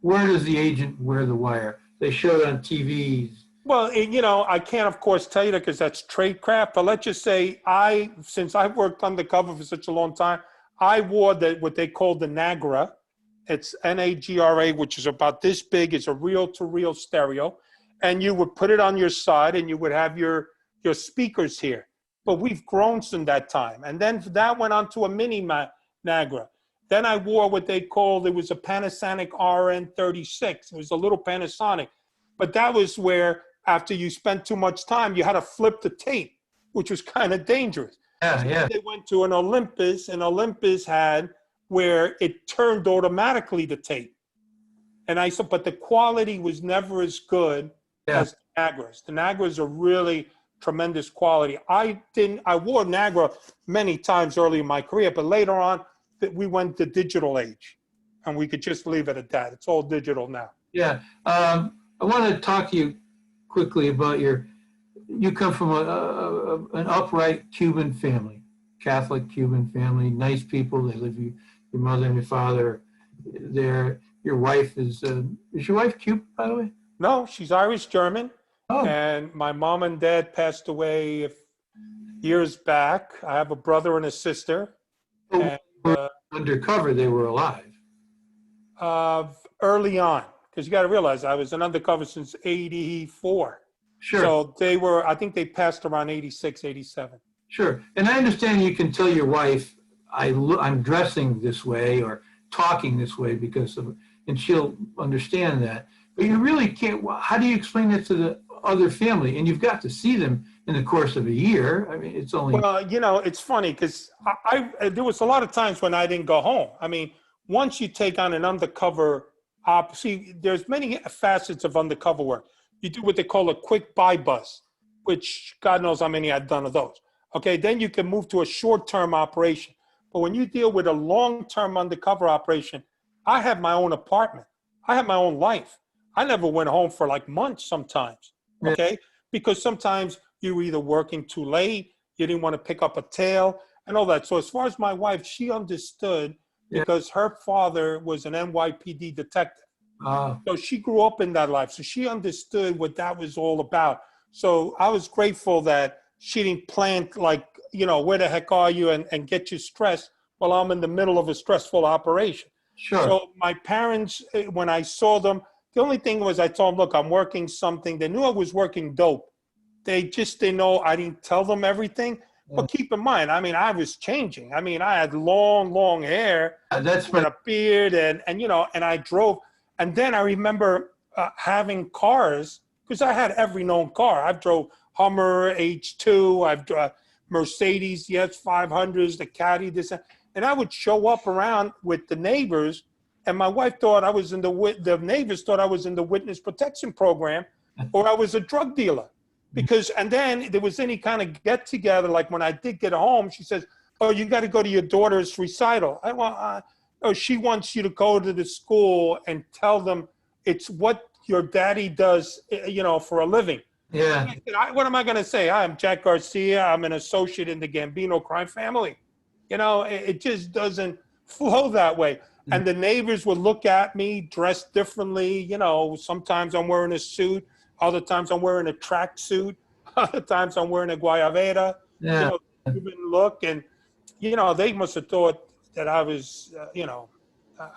where does the agent wear the wire? They show it on TVs. Well, I can't, of course, tell you that because that's tradecraft. But let's just say since I've worked undercover for such a long time, I wore what they call the Nagra, It's NAGRA, which is about this big. It's a reel-to-reel stereo. And you would put it on your side and you would have your speakers here. But we've grown since that time. And then that went on to a mini Nagra. Then I wore what they called, it was a Panasonic RN36. It was a little Panasonic. But that was where, after you spent too much time, you had to flip the tape, which was kind of dangerous. Yeah, So yeah. they went to an Olympus, and Olympus had where it turned automatically the tape. And I said, but the quality was never as good as the Nagras. The Nagras are really tremendous quality. I wore Nagra many times early in my career, but later on, we went to digital age, and we could just leave it at that. It's all digital now. Yeah. I want to talk to you quickly about you come from an upright Cuban family, Catholic Cuban family, nice people. They live, your mother and your father there. Your wife is your wife Cuban, by the way? No, she's Irish German. Oh. And my mom and dad passed away years back. I have a brother and a sister. Oh, And, undercover, they were alive. early on, because you got to realize I was an undercover since 84. Sure. So I think they passed around 86, 87. Sure. And I understand you can tell your wife, I'm dressing this way or talking this way because of, and she'll understand that. But you really can't, how do you explain that to the other family? And you've got to see them in the course of a year. I mean, it's only. Well, it's funny because there was a lot of times when I didn't go home. I mean, once you take on an undercover see, there's many facets of undercover work. You do what they call a quick buy bus, which God knows how many I've done of those. Okay, then you can move to a short-term operation. But when you deal with a long-term undercover operation, I have my own apartment. I have my own life. I never went home for like months sometimes, okay? Because sometimes you were either working too late, you didn't want to pick up a tail, and all that. So as far as my wife, she understood because her father was an NYPD detective. So she grew up in that life. So she understood what that was all about. So I was grateful that she didn't plant like, where the heck are you and get you stressed while I'm in the middle of a stressful operation. Sure. So my parents, when I saw them, the only thing was I told them, look, I'm working something. They knew I was working dope. They didn't know I didn't tell them everything. But keep in mind, I mean, I was changing. I mean, I had long hair, That's with a beard, and I drove. And then I remember having cars, because I had every known car. I've drove Hummer, H2, I've drove Mercedes, 500s, the Caddy, this, and I would show up around with the neighbors, and my wife thought I was the neighbors thought I was in the witness protection program, or I was a drug dealer. Because, and then there was any kind of get together, like when I did get home, she says, oh, you got to go to your daughter's recital. She wants you to go to the school and tell them it's what your daddy does, for a living. Yeah. I said, what am I going to say? I'm Jack Garcia. I'm an associate in the Gambino crime family. It just doesn't flow that way. And the neighbors would look at me dressed differently. Sometimes I'm wearing a suit. Other times I'm wearing a tracksuit. Other times I'm wearing a guayabera. Yeah. Cuban look. And, they must have thought that I was,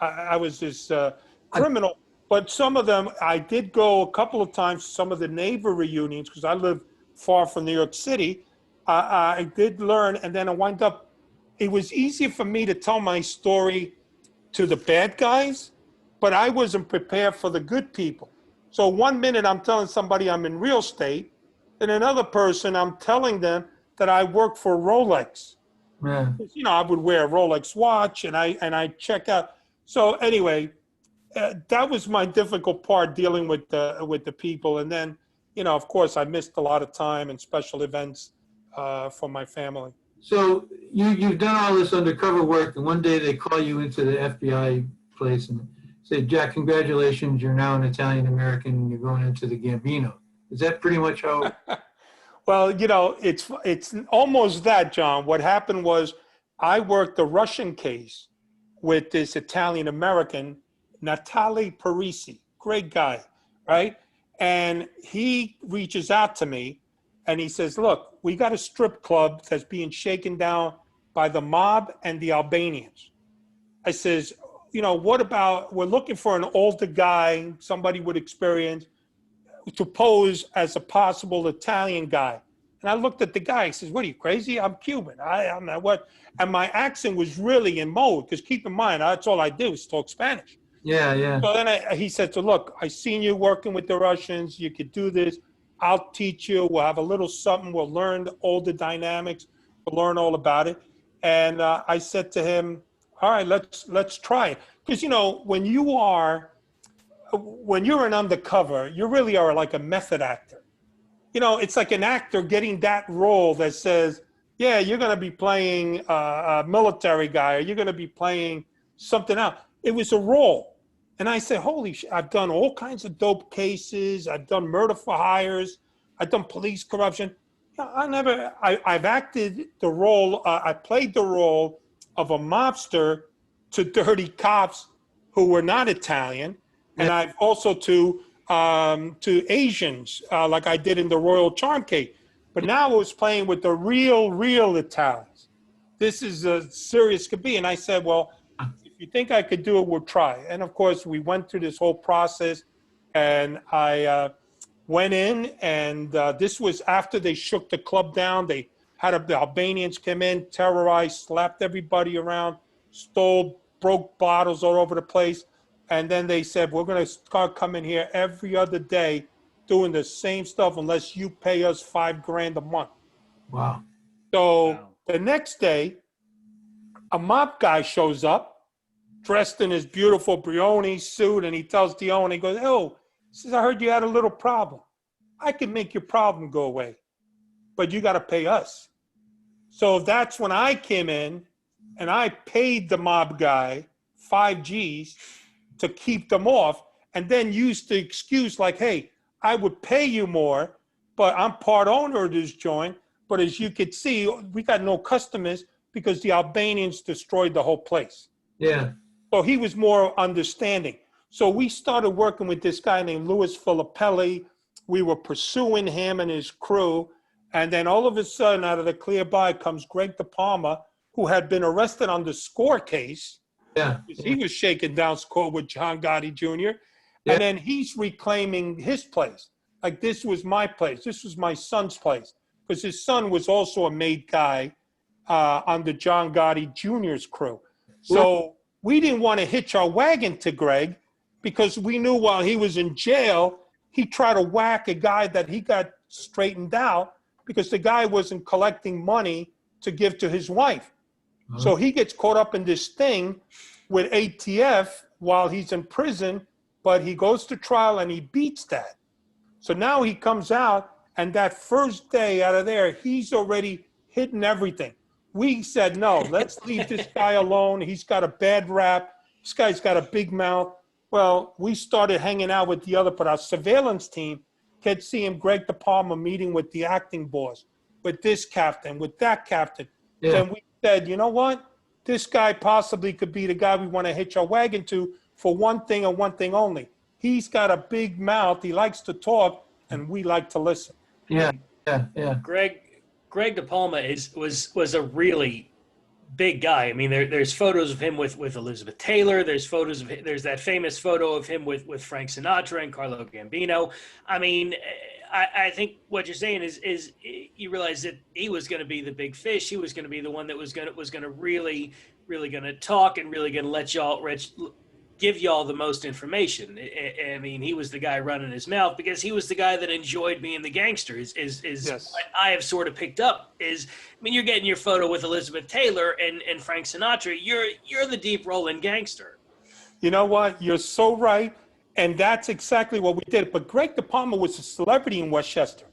I was this criminal. But some of them, I did go a couple of times to some of the neighbor reunions because I live far from New York City. I did learn, and then I wind up, it was easier for me to tell my story to the bad guys, but I wasn't prepared for the good people. So one minute I'm telling somebody I'm in real estate, and another person I'm telling them that I work for Rolex. Yeah. I would wear a Rolex watch, and I check out. So anyway, that was my difficult part, dealing with the people. And then, of course, I missed a lot of time and special events for my family. So you've done all this undercover work, and one day they call you into the FBI place and say, Jack, congratulations, you're now an Italian American and you're going into the Gambino. Is that pretty much how? Well, it's almost that, John. What happened was I worked the Russian case with this Italian American, Natale Parisi, great guy, right? And he reaches out to me and he says, look, we got a strip club that's being shaken down by the mob and the Albanians. I says, what about, we're looking for an older guy, somebody with experience, to pose as a possible Italian guy. And I looked at the guy. He says, "What are you, crazy? I'm Cuban. I'm not what." And my accent was really in mode, because keep in mind, that's all I do is talk Spanish. Yeah, yeah. So then he said, "So look, I seen you working with the Russians. You could do this. I'll teach you. We'll have a little something. We'll learn all the dynamics. We'll learn all about it." And I said to him, "All right, let's try it." Because when you're an undercover, you really are like a method actor. It's like an actor getting that role that says, yeah, you're going to be playing a military guy, or you're going to be playing something else. It was a role. And I said, holy shit, I've done all kinds of dope cases. I've done murder for hires. I've done police corruption. I've acted the role, I played the role of a mobster to dirty cops who were not Italian. And I've also to Asians, like I did in the Royal Charm case. But now I was playing with the real Italians. This is as serious could be. And I said, well, if you think I could do it, we'll try. And of course, we went through this whole process, and I went in, and this was after they shook the club down. They had the Albanians come in, terrorized, slapped everybody around, broke bottles all over the place. And then they said, we're going to start coming here every other day doing the same stuff unless you pay us $5,000 a month. Wow. So the next day, a mob guy shows up dressed in his beautiful Brioni suit, and he tells the owner, he goes, "Oh," he says, "I heard you had a little problem. I can make your problem go away, but you got to pay us." So that's when I came in, and I paid the mob guy 5 G's to keep them off, and then used the excuse like, hey, I would pay you more, but I'm part owner of this joint. But as you could see, we got no customers because the Albanians destroyed the whole place. Yeah. So he was more understanding. So we started working with this guy named Louis Filippelli. We were pursuing him and his crew. And then all of a sudden, out of the clear by comes Greg De Palma, who had been arrested on the score case. Yeah. He was shaking down score with John Gotti Jr. Yeah. And then he's reclaiming his place. Like, this was my place. This was my son's place. Because his son was also a made guy on the John Gotti Jr.'s crew. So we didn't want to hitch our wagon to Greg, because we knew while he was in jail, he tried to whack a guy that he got straightened out because the guy wasn't collecting money to give to his wife. So he gets caught up in this thing with ATF while he's in prison, but he goes to trial and he beats that. So now he comes out, and that first day out of there, he's already hidden everything. We said, no, let's leave this guy alone. He's got a bad rap. This guy's got a big mouth. Well, we started hanging out with the other, but our surveillance team kept seeing Greg De Palma meeting with the acting boss, with this captain, with that captain. Yeah. Then we said, you know what? This guy possibly could be the guy we want to hitch our wagon to for one thing and one thing only. He's got a big mouth. He likes to talk, and we like to listen. Yeah. Yeah. Greg De Palma was a really big guy. I mean, there's photos of him with Elizabeth Taylor. There's that famous photo of him with Frank Sinatra and Carlo Gambino. I mean, I think what you're saying is you realize that he was going to be the big fish. He was going to be the one that was going to really going to talk and really going to let y'all give y'all the most information. I mean, he was the guy running his mouth because he was the guy that enjoyed being the gangster. Is Yes. What I have sort of picked up is, I mean, you're getting your photo with Elizabeth Taylor and Frank Sinatra. You're the deep rolling gangster. You know what? You're so right. And that's exactly what we did. But Greg De Palma was a celebrity in Westchester.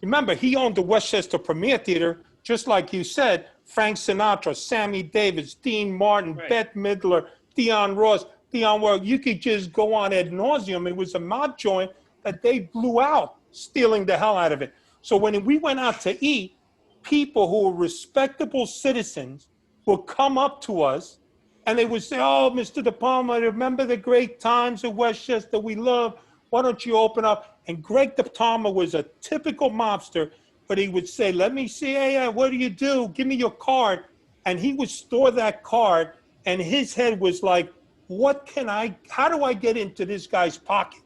Remember, he owned the Westchester Premier Theater, just like you said. Frank Sinatra, Sammy Davis, Dean Martin, Right. Bette Midler, Dionne Ross, you could just go on ad nauseum. It was a mob joint that they blew out, stealing the hell out of it. So when we went out to eat, people who were respectable citizens would come up to us, and they would say, "Oh, Mr. De Palma, remember the great times of Westchester we love? Why don't you open up?" And Greg De Palma was a typical mobster, but he would say, "Let me see, hey, what do you do? Give me your card." And he would store that card, and his head was like how do I get into this guy's pocket?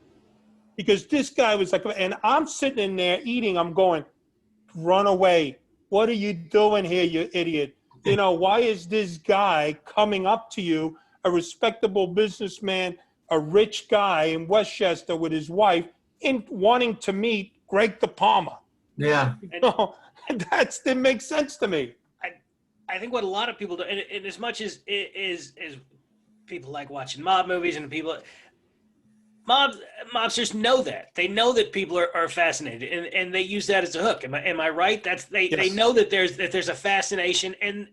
Because this guy was like, and I'm sitting in there eating, I'm going, run away. What are you doing here, you idiot? You know, why is this guy coming up to you, a respectable businessman, a rich guy in Westchester with his wife, in wanting to meet Greg DePalma? Yeah. You know, that makes sense to me. I think what a lot of people do, and as much as people like watching mob movies and mobsters know that. They know that people are fascinated, and they use that as a hook. Am I right? They know that there's a fascination, and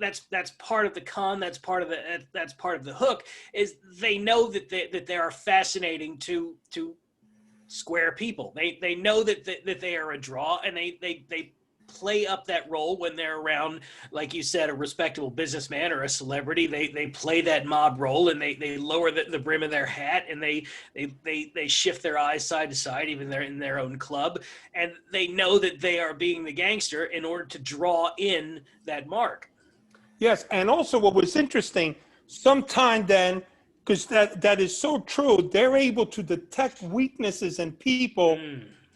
that's part of the con. That's part of the hook. Is they know that they are fascinating to square people. They know that they are a draw, and they play up that role when they're around, like you said, a respectable businessman or a celebrity. They play that mob role, and they lower the brim of their hat, and they shift their eyes side to side, even they're in their own club, and they know that they are being the gangster in order to draw in that mark. Yes, and also what was interesting, sometime then, because that is so true, they're able to detect weaknesses in people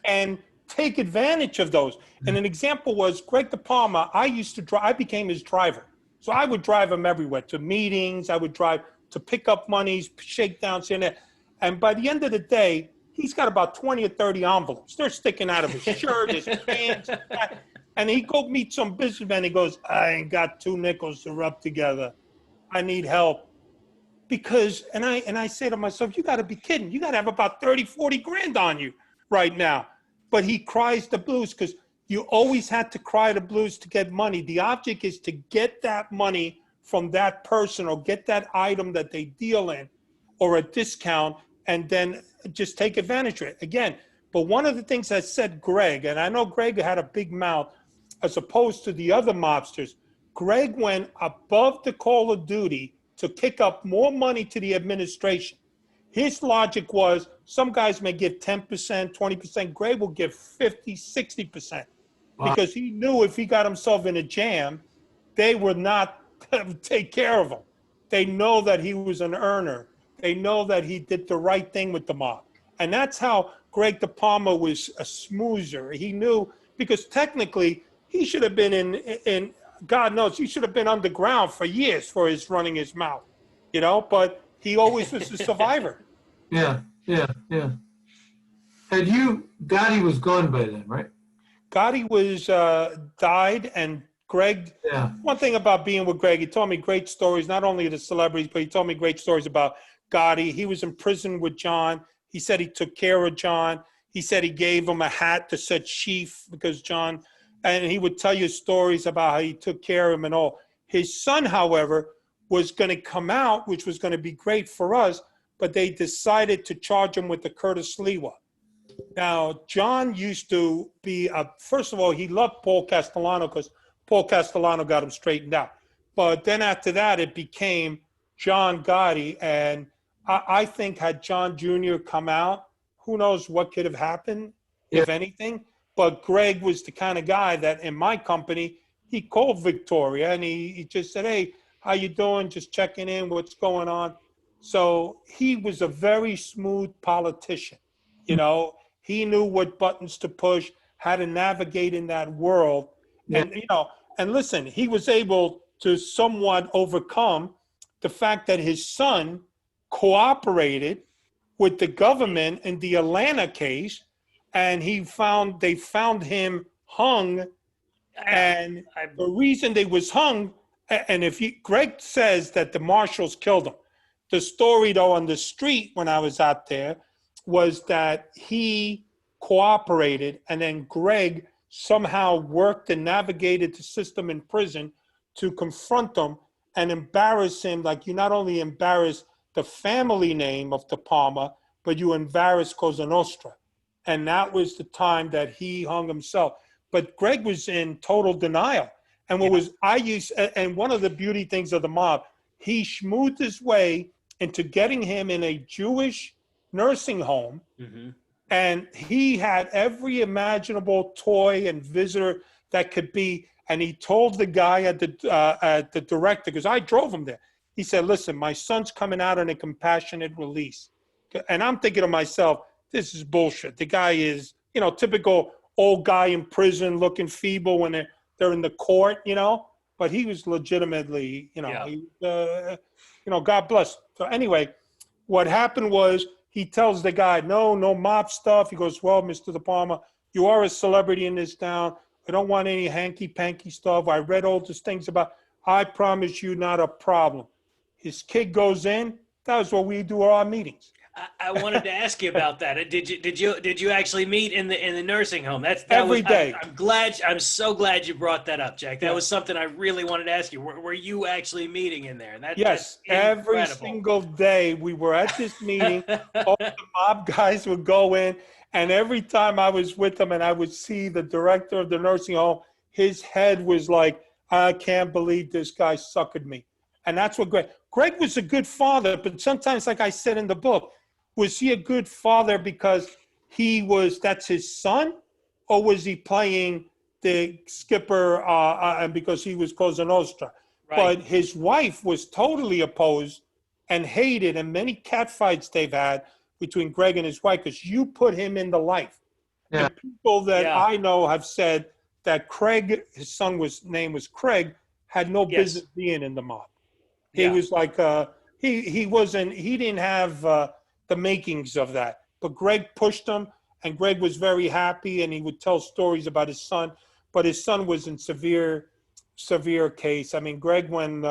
and take advantage of those. And an example was Greg DePalma. I became his driver. So I would drive him everywhere, to meetings. I would drive to pick up monies, shakedowns here and there. And by the end of the day, he's got about 20 or 30 envelopes. They're sticking out of his shirt, his pants. And he go meet some businessman. He goes, I ain't got 2 nickels to rub together. I need help. Because, and I say to myself, you got to be kidding. You got to have about 30, 40 grand on you right now. But he cries the blues because you always had to cry the blues to get money. The object is to get that money from that person or get that item that they deal in or a discount and then just take advantage of it. Again, but one of the things that said Greg, and I know Greg had a big mouth as opposed to the other mobsters, Greg went above the call of duty to kick up more money to the administration. His logic was some guys may give 10%, 20%. Greg will give 50, 60%. Wow. Because he knew if he got himself in a jam, they would not take care of him. They know that he was an earner. They know that he did the right thing with the mob. And that's how Greg DePalma was a smoozer. He knew, because technically he should have been in God knows, he should have been underground for years for his running his mouth, you know, but he always was a survivor. Yeah. Gotti was gone by then, right? Gotti was died, and Greg. Yeah. One thing about being with Greg, he told me great stories, not only of the celebrities, but he told me great stories about Gotti. He was in prison with John. He said he took care of John. He said he gave him a hat that said chief because John, and he would tell you stories about how he took care of him and all. His son, however, was going to come out, which was going to be great for us, but they decided to charge him with the Curtis Lewa. Now, John used to be, first of all, he loved Paul Castellano because Paul Castellano got him straightened out. But then after that, it became John Gotti. And I think had John Jr. come out, who knows what could have happened, if anything. But Greg was the kind of guy that in my company, he called Victoria and he just said, hey, how you doing? Just checking in, what's going on? So he was a very smooth politician. You know, he knew what buttons to push, how to navigate in that world. And, you know, and listen, he was able to somewhat overcome the fact that his son cooperated with the government in the Atlanta case, and they found him hung. And the reason they was hung, and Greg says that the marshals killed him. The story, though, on the street when I was out there was that he cooperated, and then Greg somehow worked and navigated the system in prison to confront him and embarrass him. Like, you not only embarrass the family name of DePalma, but you embarrass Cosa Nostra. And that was the time that he hung himself. But Greg was in total denial. And and one of the beauty things of the mob, he schmoothed his way into getting him in a Jewish nursing home. Mm-hmm. And he had every imaginable toy and visitor that could be. And he told the guy at the director, because I drove him there. He said, listen, my son's coming out on a compassionate release. And I'm thinking to myself, this is bullshit. The guy is, typical old guy in prison looking feeble when they're in the court, but he was legitimately, God bless. So anyway, what happened was he tells the guy, no mob stuff. He goes, well, Mr. De Palma, you are a celebrity in this town. I don't want any hanky-panky stuff. I read all these things about, I promise you, not a problem. His kid goes in. That was what we do at our meetings. I wanted to ask you about that. Did you actually meet in the nursing home? Every day. I'm so glad you brought that up, Jack. That was something I really wanted to ask you. Were you actually meeting in there? Yes, every single day we were at this meeting. All the mob guys would go in, and every time I was with them and I would see the director of the nursing home, his head was like, I can't believe this guy suckered me. And that's what Greg was a good father, but sometimes, like I said in the book, was he a good father because that's his son, or was he playing the skipper and because he was Cosa Nostra? Right. But his wife was totally opposed and hated, and many catfights they've had between Greg and his wife because you put him in the life. Yeah. And people that I know have said that Craig, his son name was Craig, had no business being in the mob. He was like he didn't have the makings of that. But Greg pushed him, and Greg was very happy, and he would tell stories about his son. But his son was in severe case. I mean, Greg went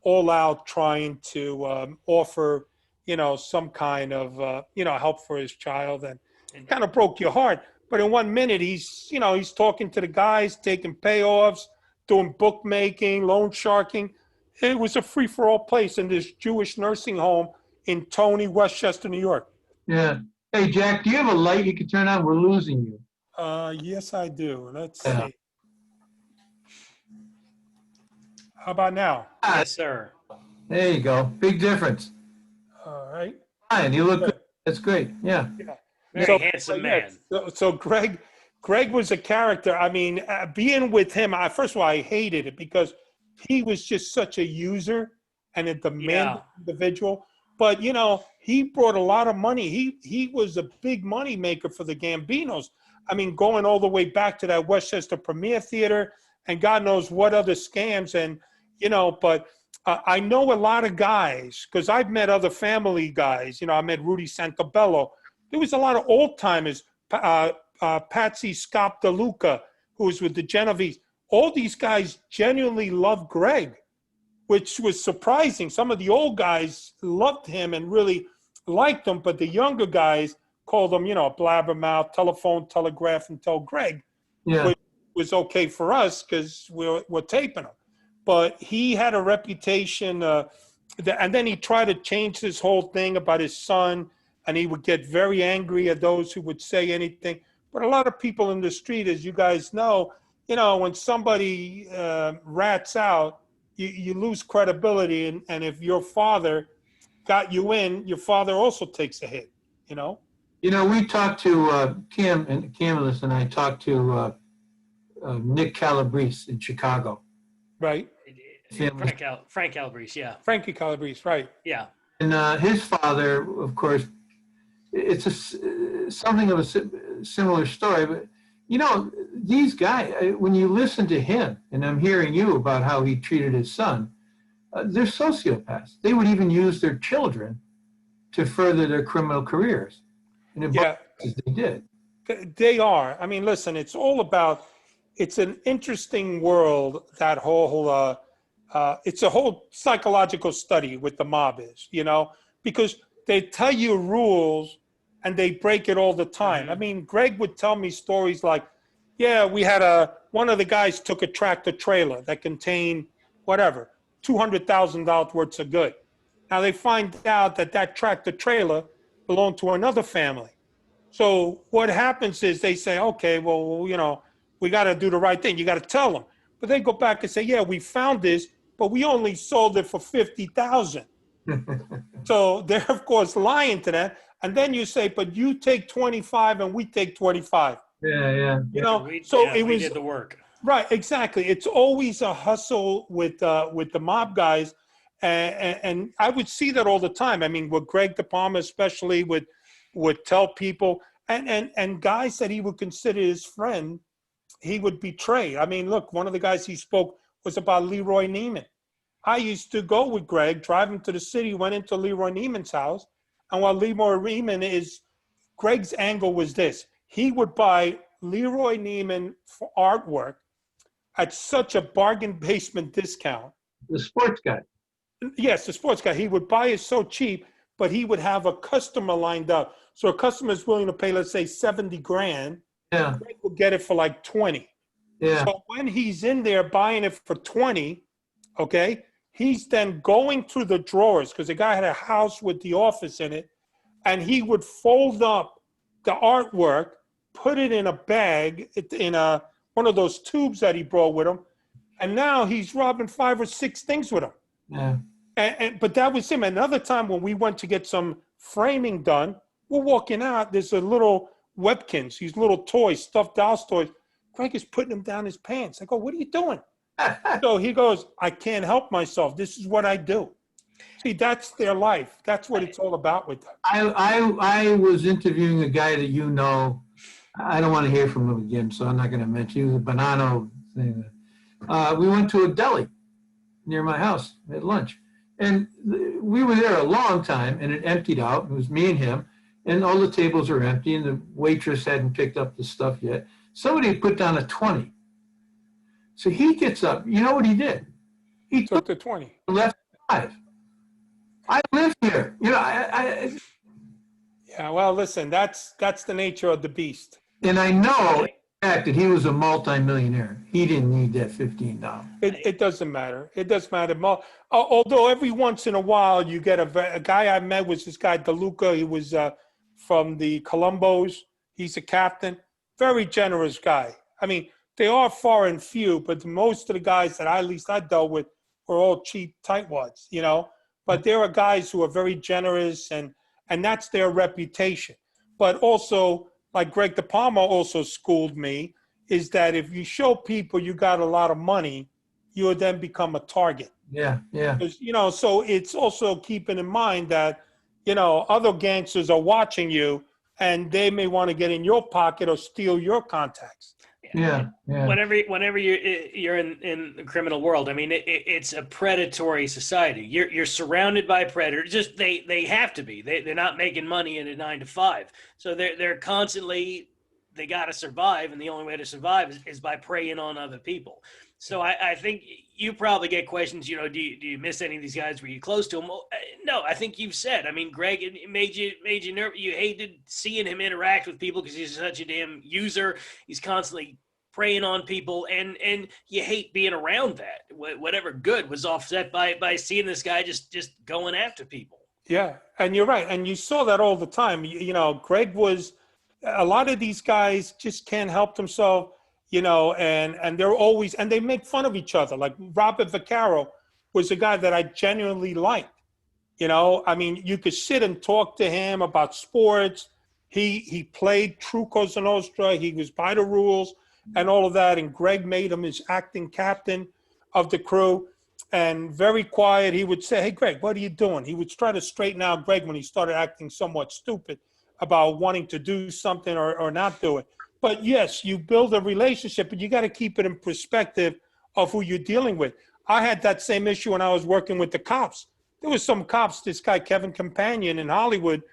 all out trying to offer, some kind of, help for his child, and it kind of broke your heart. But in 1 minute, he's talking to the guys, taking payoffs, doing bookmaking, loan sharking. It was a free-for-all place in this Jewish nursing home in Tony, Westchester, New York. Yeah. Hey, Jack, do you have a light you can turn on? We're losing you. Yes, I do. Let's see. How about now? Yes, sir. There you go. Big difference. All right. Fine. You look good. That's great. Yeah. Very handsome man. So Greg was a character. I mean, being with him, first of all, I hated it because he was just such a user and a demanding individual. But, he brought a lot of money. He was a big money maker for the Gambinos. I mean, going all the way back to that Westchester Premier Theater and God knows what other scams. And, but I know a lot of guys because I've met other family guys. I met Rudy Santabello. There was a lot of old timers, Patsy Scott DeLuca, who was with the Genovese. All these guys genuinely loved Greg, which was surprising. Some of the old guys loved him and really liked him, but the younger guys called him, blabbermouth, telephone, telegraph, and tell Greg, which was okay for us because we're taping him. But he had a reputation, and then he tried to change this whole thing about his son, and he would get very angry at those who would say anything. But a lot of people in the street, as you guys know, when somebody rats out, you lose credibility. And if your father got you in, your father also takes a hit, We talked to Kim, and Camelus and I talked to Nick Calabrese in Chicago. Right. Frank Calabrese, yeah. Frankie Calabrese, right. Yeah. And his father, of course, it's something of a similar story, but these guys, when you listen to him, and I'm hearing you about how he treated his son, they're sociopaths. They would even use their children to further their criminal careers. And in both cases, they did. They are. I mean, listen, it's an interesting world, that whole, it's a whole psychological study with the mob is, because they tell you rules and they break it all the time. Mm-hmm. I mean, Greg would tell me stories like, we had one of the guys took a tractor trailer that contained whatever, $200,000 worth of good. Now they find out that tractor trailer belonged to another family. So what happens is they say, okay, well, we got to do the right thing. You got to tell them. But they go back and say, we found this, but we only sold it for $50,000. So they're, of course, lying to that. And then you say, but you take 25 and we take 25. Yeah. We did the work. Right, exactly. It's always a hustle with the mob guys. And I would see that all the time. I mean, with Greg DePalma especially would tell people, and guys that he would consider his friend, he would betray. I mean, look, one of the guys he spoke was about Leroy Neiman. I used to go with Greg, drive him to the city, went into Leroy Neiman's house, and while Leroy Neiman Greg's angle was this: he would buy Leroy Neiman for artwork at such a bargain basement discount. The sports guy. Yes, the sports guy. He would buy it so cheap, but he would have a customer lined up. So a customer is willing to pay, let's say, 70 grand. Yeah. Greg will get it for like 20. Yeah. So when he's in there buying it for 20, okay, he's then going through the drawers, because the guy had a house with the office in it, and he would fold up the artwork, put it in a bag, in one of those tubes that he brought with him, and now he's robbing 5 or 6 things with him. Yeah. But that was him. Another time when we went to get some framing done, we're walking out, there's a little Webkins, these little toys, stuffed dolls toys. Greg is putting them down his pants. I go, what are you doing? So he goes, I can't help myself. This is what I do. See, that's their life. That's what it's all about with them. I was interviewing a guy that you know. I don't want to hear from him again, so I'm not going to mention. He was a Bonanno thing. We went to a deli near my house at lunch. And we were there a long time, and it emptied out. It was me and him, and all the tables are empty, and the waitress hadn't picked up the stuff yet. Somebody had put down a 20. So he gets up. You know what he did? He Took the 20. left 5. I live here. You know, Yeah, well, listen, that's the nature of the beast. and I know in fact that he was a multimillionaire. He didn't need that $15. It doesn't matter. It doesn't matter. Although every once in a while you get a guy I met was this guy DeLuca. He was from the Columbos. He's a captain. Very generous guy. I mean, they are far and few, but most of the guys that at least I dealt with were all cheap tightwads, you know. But there are guys who are very generous, and that's their reputation. But also, like Greg DePalma also schooled me, is that if you show people you got a lot of money, you will then become a target. Yeah, yeah. You know, so it's also keeping in mind that, you know, other gangsters are watching you, and they may want to get in your pocket or steal your contacts. Yeah, yeah. Whenever you're in the criminal world, I mean, it's a predatory society. You're surrounded by predators. Just they have to be. They're not making money in a 9 to 5, so they're constantly, they got to survive, and the only way to survive is by preying on other people. So I think you probably get questions. You know, do you miss any of these guys? Were you close to them? Well, no, I think you've said. I mean, Greg, it made you nervous. You hated seeing him interact with people because he's such a damn user. He's constantly preying on people, and you hate being around that. Whatever good was offset by seeing this guy just going after people. Yeah, and you're right, and you saw that all the time. You know, Greg was. A lot of these guys just can't help themselves. You know, and they're always, and they make fun of each other. Like Robert Vaccaro was a guy that I genuinely liked. You know, I mean, you could sit and talk to him about sports. He played true Cosa Nostra. He was by the rules and all of that. And Greg made him his acting captain of the crew, and very quiet. He would say, "Hey, Greg, what are you doing?" He would try to straighten out Greg when he started acting somewhat stupid about wanting to do something or not do it. But yes, you build a relationship, but you got to keep it in perspective of who you're dealing with. I had that same issue when I was working with the cops. There was some cops, this guy, Kevin Companion in Hollywood,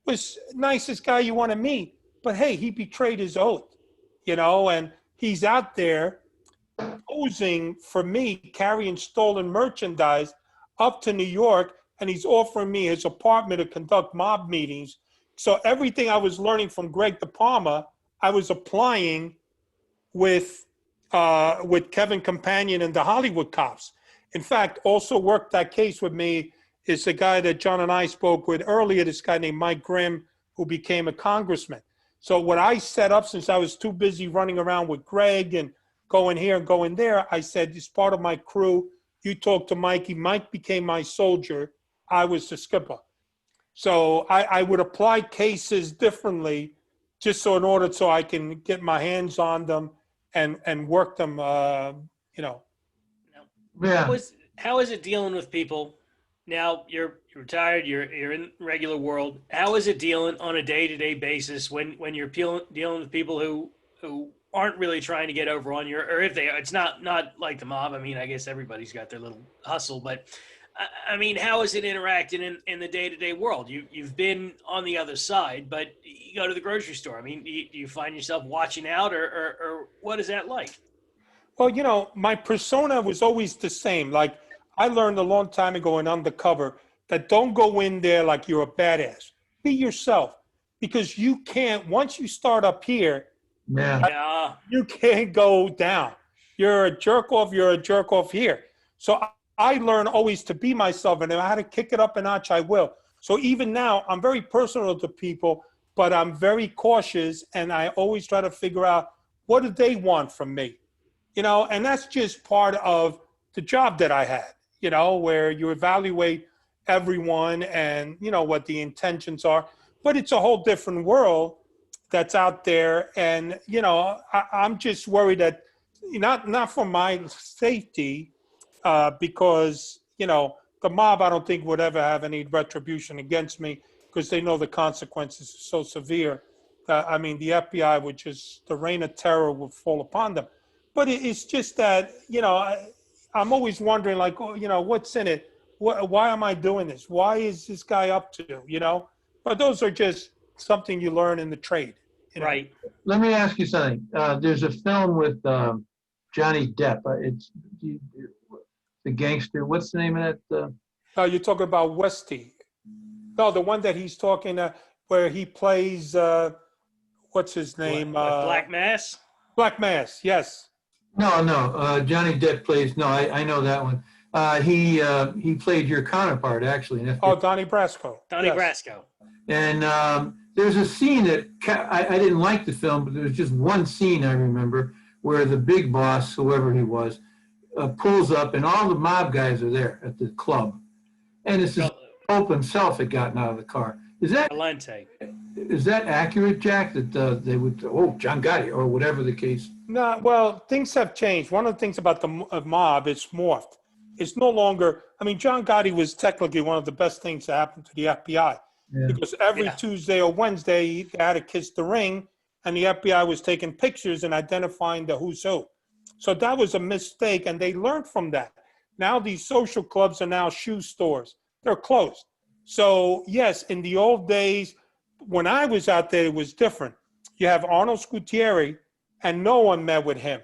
was the nicest guy you want to meet. But hey, he betrayed his oath, you know, and he's out there posing for me, carrying stolen merchandise up to New York, and he's offering me his apartment to conduct mob meetings. So everything I was learning from Greg DePalma, I was applying with Kevin Companion and the Hollywood cops. In fact, also worked that case with me is the guy that John and I spoke with earlier, this guy named Mike Grimm, who became a congressman. So what I set up, since I was too busy running around with Greg and going here and going there, I said, as part of my crew, you talk to Mikey. Mike became my soldier. I was the skipper. So I would apply cases differently, just so in order so I can get my hands on them and work them, you know. Yeah. How is it dealing with people Now you're retired. You're in the regular world. How is it dealing on a day-to-day basis when you're dealing with people who aren't really trying to get over on your, or if they are, it's not like the mob. I mean, I guess everybody's got their little hustle, but I mean, how is it interacting in the day-to-day world? You've been on the other side, but you go to the grocery store. I mean, do you find yourself watching out, or what is that like? Well, my persona was always the same. Like I learned a long time ago in Undercover that don't go in there like you're a badass. Be yourself because you can't, once you start up here, Yeah. Yeah. you can't go down. You're a jerk off here. So I learn always to be myself, and if I had to kick it up a notch, I will. So even now, I'm very personal to people, but I'm very cautious, and I always try to figure out what do they want from me, and that's just part of the job that I had, where you evaluate everyone and what the intentions are. But it's a whole different world that's out there, and I'm just worried that not for my safety, because the mob I don't think would ever have any retribution against me because they know the consequences are so severe. I mean, the FBI would just the reign of terror would fall upon them. But it's just that I'm always wondering, like, oh, what's in it? Why am I doing this? Why is this guy up to? But those are just something you learn in the trade. Right. Let me ask you something. There's a film with Johnny Depp. It's the gangster. What's the name of that? You're talking about Westy. No, the one that he's talking where he plays, what's his name? Black Mass. Black Mass, yes. No. Johnny Depp plays. No, I know that one. He played your counterpart actually. Oh, Donnie Brasco. Donnie Yes. Brasco. And there's a scene that I didn't like the film, but there was just one scene I remember where the big boss, whoever he was, pulls up and all the mob guys are there at the club. And it's just Pope himself had gotten out of the car. Is that accurate, Jack, that they would, John Gotti, or whatever the case? No, well, things have changed. One of the things about the mob, it's morphed. It's no longer, I mean, John Gotti was technically one of the best things that happened to the FBI. Yeah. Because every Tuesday or Wednesday, they had to kiss the ring, and the FBI was taking pictures and identifying the who's who. So that was a mistake, and they learned from that. Now these social clubs are now shoe stores. They're closed. So, yes, in the old days, when I was out there, it was different. You have Arnold Scutieri, and no one met with him.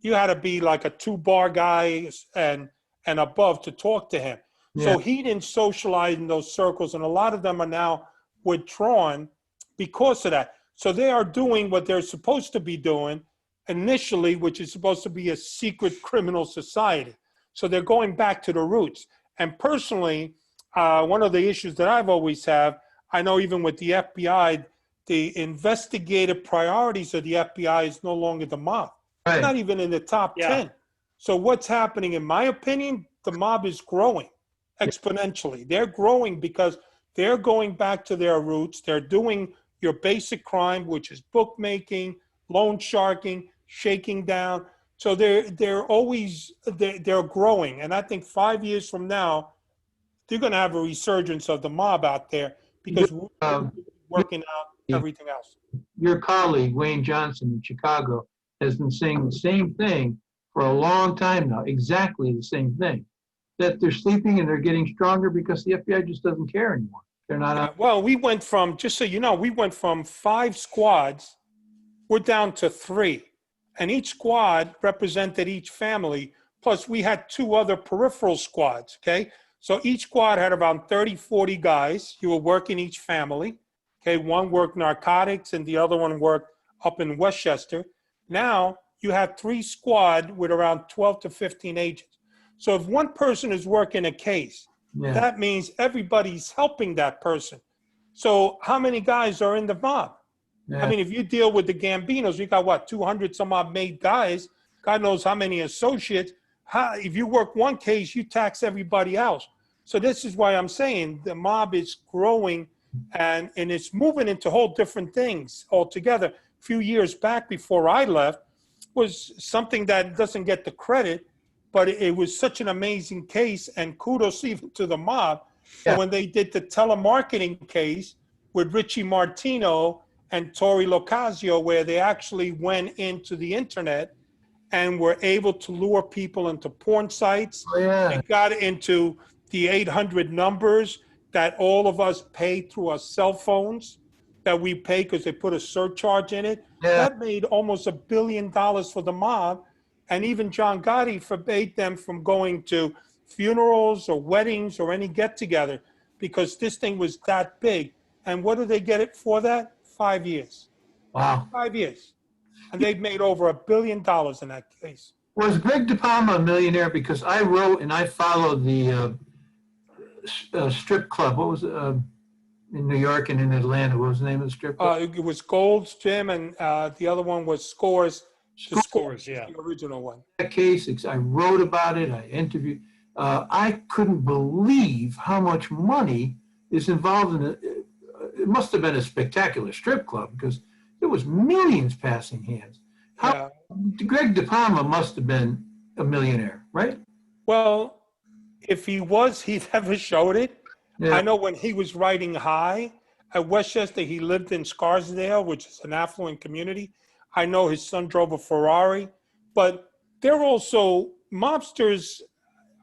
You had to be like a two-bar guy and above to talk to him. So he didn't socialize in those circles, and a lot of them are now withdrawn because of that. So they are doing what they're supposed to be doing initially, which is supposed to be a secret criminal society. So they're going back to the roots. And personally, one of the issues that I've always had, I know even with the FBI, the investigative priorities of the FBI is no longer the mob. Right. It's not even in the top 10. So what's happening, in my opinion, the mob is growing exponentially. They're growing because they're going back to their roots. They're doing your basic crime, which is bookmaking, loan sharking, shaking down. So they're always growing. And I think 5 years from now, they're going to have a resurgence of the mob out there because we're working out everything else. Your colleague, Wayne Johnson in Chicago, has been saying the same thing for a long time now, exactly the same thing, that they're sleeping and they're getting stronger because the FBI just doesn't care anymore. They're not. Well, we went from, just so you know, we went from 5 squads, we're down to 3. And each squad represented each family, plus we had 2 other peripheral squads, okay? So each squad had around 30, 40 guys. You were working each family, okay? One worked narcotics and the other one worked up in Westchester. Now you have 3 squad with around 12 to 15 agents. So if one person is working a case, that means everybody's helping that person. So how many guys are in the mob? I mean, if you deal with the Gambinos, you got what, 200 some odd made guys, God knows how many associates. If you work one case, you tax everybody else. So this is why I'm saying the mob is growing and it's moving into whole different things altogether. A few years back before I left was something that doesn't get the credit but it was such an amazing case, and kudos even to the mob. Yeah. So when they did the telemarketing case with Richie Martino and Tori Locasio, where they actually went into the internet and were able to lure people into porn sites. Oh, yeah. They got into the 800 numbers that all of us pay through our cell phones, that we pay because they put a surcharge in it. Yeah. That made almost $1 billion for the mob. And even John Gotti forbade them from going to funerals or weddings or any get-together because this thing was that big. And what did they get it for that? 5 years. Wow. 5 years. And they've made over $1 billion in that case. Was Greg DePalma a millionaire? Because I wrote and I followed the strip club. What was it? In New York and in Atlanta. What was the name of the strip club? It was Gold's Gym, and the other one was Scores. The Scores, yeah. The original one. That case, I wrote about it. I interviewed. I couldn't believe how much money is involved in it. It must have been a spectacular strip club because there was millions passing hands. Greg DePalma must have been a millionaire, right? Well, if he was, he never showed it. Yeah. I know when he was riding high at Westchester, he lived in Scarsdale, which is an affluent community. I know his son drove a Ferrari, but they're also, mobsters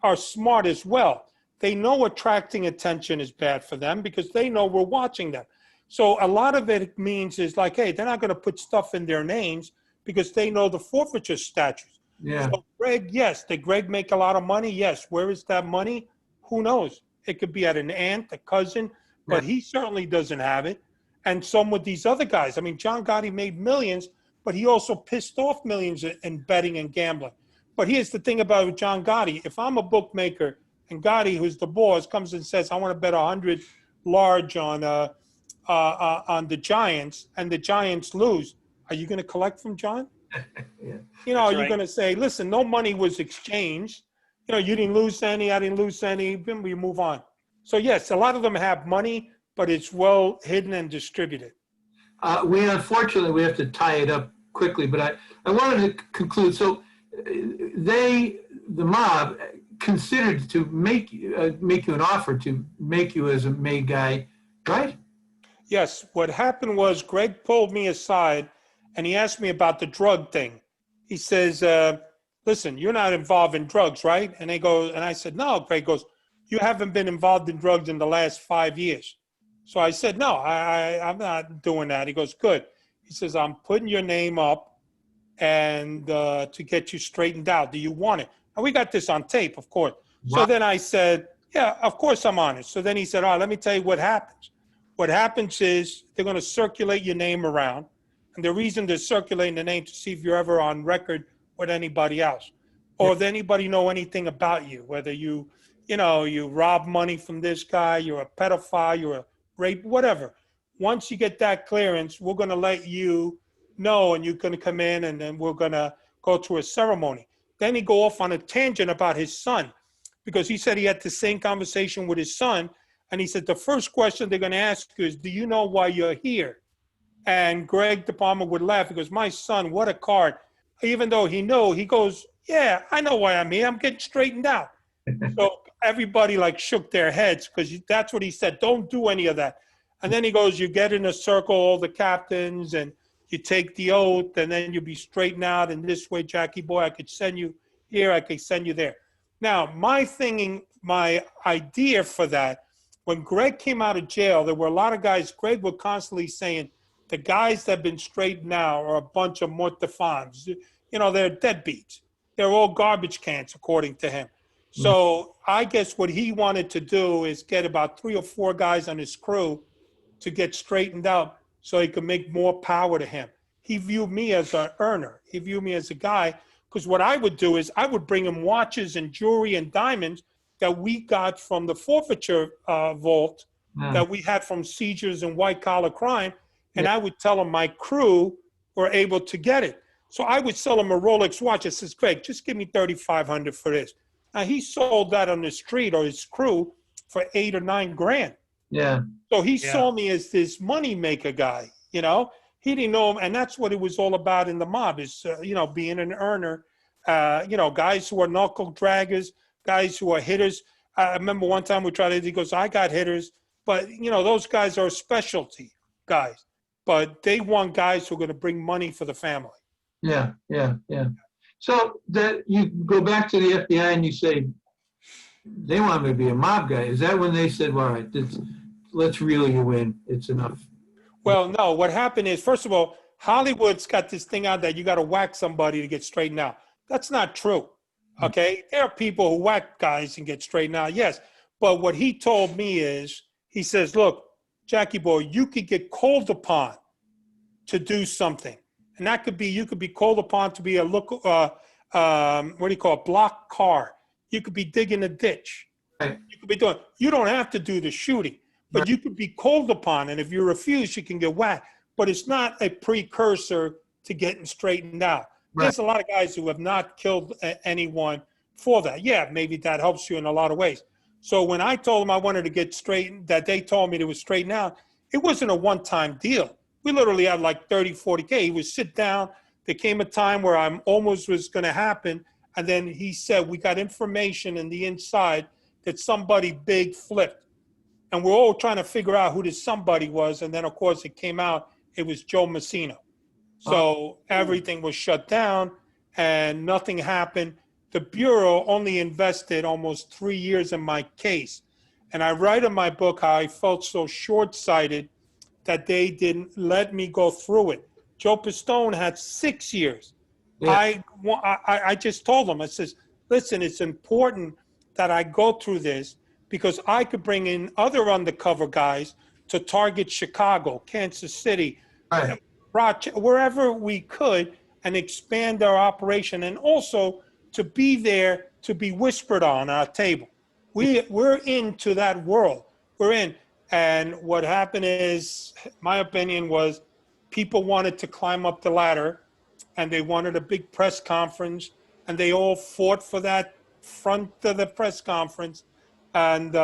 are smart as well. They know attracting attention is bad for them because they know we're watching them. So a lot of it means is like, hey, they're not going to put stuff in their names because they know the forfeiture statutes. Yeah. So Greg, yes. Did Greg make a lot of money? Yes. Where is that money? Who knows? It could be at an aunt, a cousin, but he certainly doesn't have it. And some with these other guys. I mean, John Gotti made millions, but he also pissed off millions in betting and gambling. But here's the thing about John Gotti. If I'm a bookmaker and Gotti, who's the boss, comes and says, I want to bet 100 large on the Giants, and the Giants lose, are you going to collect from John? Yeah. You know, That's you're right. going to say, listen, no money was exchanged. You know, you didn't lose any, I didn't lose any, then we move on. So yes, a lot of them have money, but it's well hidden and distributed. Unfortunately, we have to tie it up quickly, but I wanted to conclude. So the mob considered to make you an offer to make you as a made guy, right? Yes, what happened was Greg pulled me aside and he asked me about the drug thing. He says, listen, you're not involved in drugs, right? And I said, no. Greg goes, you haven't been involved in drugs in the last 5 years. So I said, no, I'm not doing that. He goes, good. He says, I'm putting your name up and to get you straightened out. Do you want it? And we got this on tape, of course. Wow. So then I said, yeah, of course I'm on it. So then he said, all right, let me tell you what happens. What happens is they're going to circulate your name around. And the reason they're circulating the name to see if you're ever on record with anybody else. Or if anybody know anything about you, whether you rob money from this guy, you're a pedophile, you're a rape, whatever. Once you get that clearance, we're going to let you know, and you're going to come in, and then we're going to go through a ceremony. Then he go off on a tangent about his son, because he said he had the same conversation with his son, and he said the first question they're going to ask you is, do you know why you're here? And Greg DePalma would laugh because my son, what a card. Even though he knew, he goes, yeah, I know why I'm here. I'm getting straightened out. So everybody like shook their heads because that's what he said. Don't do any of that. And then he goes, you get in a circle, all the captains, and you take the oath, and then you'll be straightened out. And this way, Jackie boy, I could send you here, I could send you there. Now, my idea for that, when Greg came out of jail, there were a lot of guys, Greg was constantly saying, the guys that have been straightened now are a bunch of mortifans. You know, they're deadbeats. They're all garbage cans, according to him. So I guess what he wanted to do is get about 3 or 4 guys on his crew to get straightened out so he could make more power to him. He viewed me as an earner. He viewed me as a guy, because what I would do is I would bring him watches and jewelry and diamonds that we got from the forfeiture vault that we had from seizures and white-collar crime, and I would tell him my crew were able to get it. So I would sell him a Rolex watch. I says, Greg, just give me $3,500 for this. Now, he sold that on the street, or his crew, for $8 or $9 grand. Yeah. So he saw me as this money maker guy, you know. He didn't know him, and that's what it was all about in the mob is, being an earner Guys who are knuckle draggers, guys who are hitters. I remember one time we tried it. He goes, I got hitters, but those guys are specialty guys. But they want guys who are going to bring money for the family. Yeah, yeah, yeah. So that you go back to the FBI and you say, they want me to be a mob guy. Is that when they said, well, all right, let's reel you in. It's enough. Well, no, what happened is, first of all, Hollywood's got this thing out that you got to whack somebody to get straightened out. That's not true. Okay. There are people who whack guys and get straightened out. Yes. But what he told me is, he says, look, Jackie boy, you could get called upon to do something. And that could be, you could be called upon to be a block car. You could be digging a ditch. Right. You could be doing, you don't have to do the shooting, but you could be called upon. And if you refuse, you can get whacked. But it's not a precursor to getting straightened out. Right. There's a lot of guys who have not killed anyone for that. Yeah, maybe that helps you in a lot of ways. So when I told them I wanted to get straightened, that they told me to straighten out, it wasn't a one-time deal. We literally had like 30, 40K. He would sit down. There came a time where I'm almost was going to happen. And then he said, we got information in the inside that somebody big flipped. And we're all trying to figure out who this somebody was. And then, of course, it came out, it was Joe Messina. So everything was shut down and nothing happened. The Bureau only invested almost 3 years in my case. And I write in my book how I felt so short-sighted that they didn't let me go through it. Joe Pistone had 6 years. Yeah. I just told him, I says, listen, it's important that I go through this because I could bring in other undercover guys to target Chicago, Kansas City, right, wherever we could, and expand our operation, and also to be there to be whispered on our table. We're into that world. We're in. And what happened is, my opinion was, people wanted to climb up the ladder, and they wanted a big press conference, and they all fought for that front of the press conference. And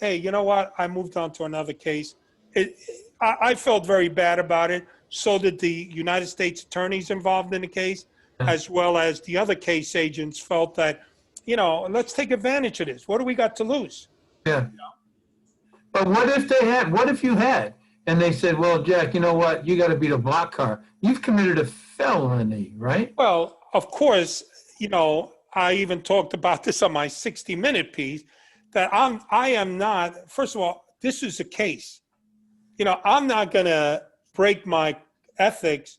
hey, you know what? I moved on to another case. I felt very bad about it. So did the United States attorneys involved in the case, as well as the other case agents felt that, let's take advantage of this. What do we got to lose? Yeah. But what if you had, and they said, well, Jack, you know what? You got to beat a block car. You've committed a felony, right? Well, of course, I even talked about this on my 60-minute piece, that I am not, first of all, this is a case. I'm not going to break my ethics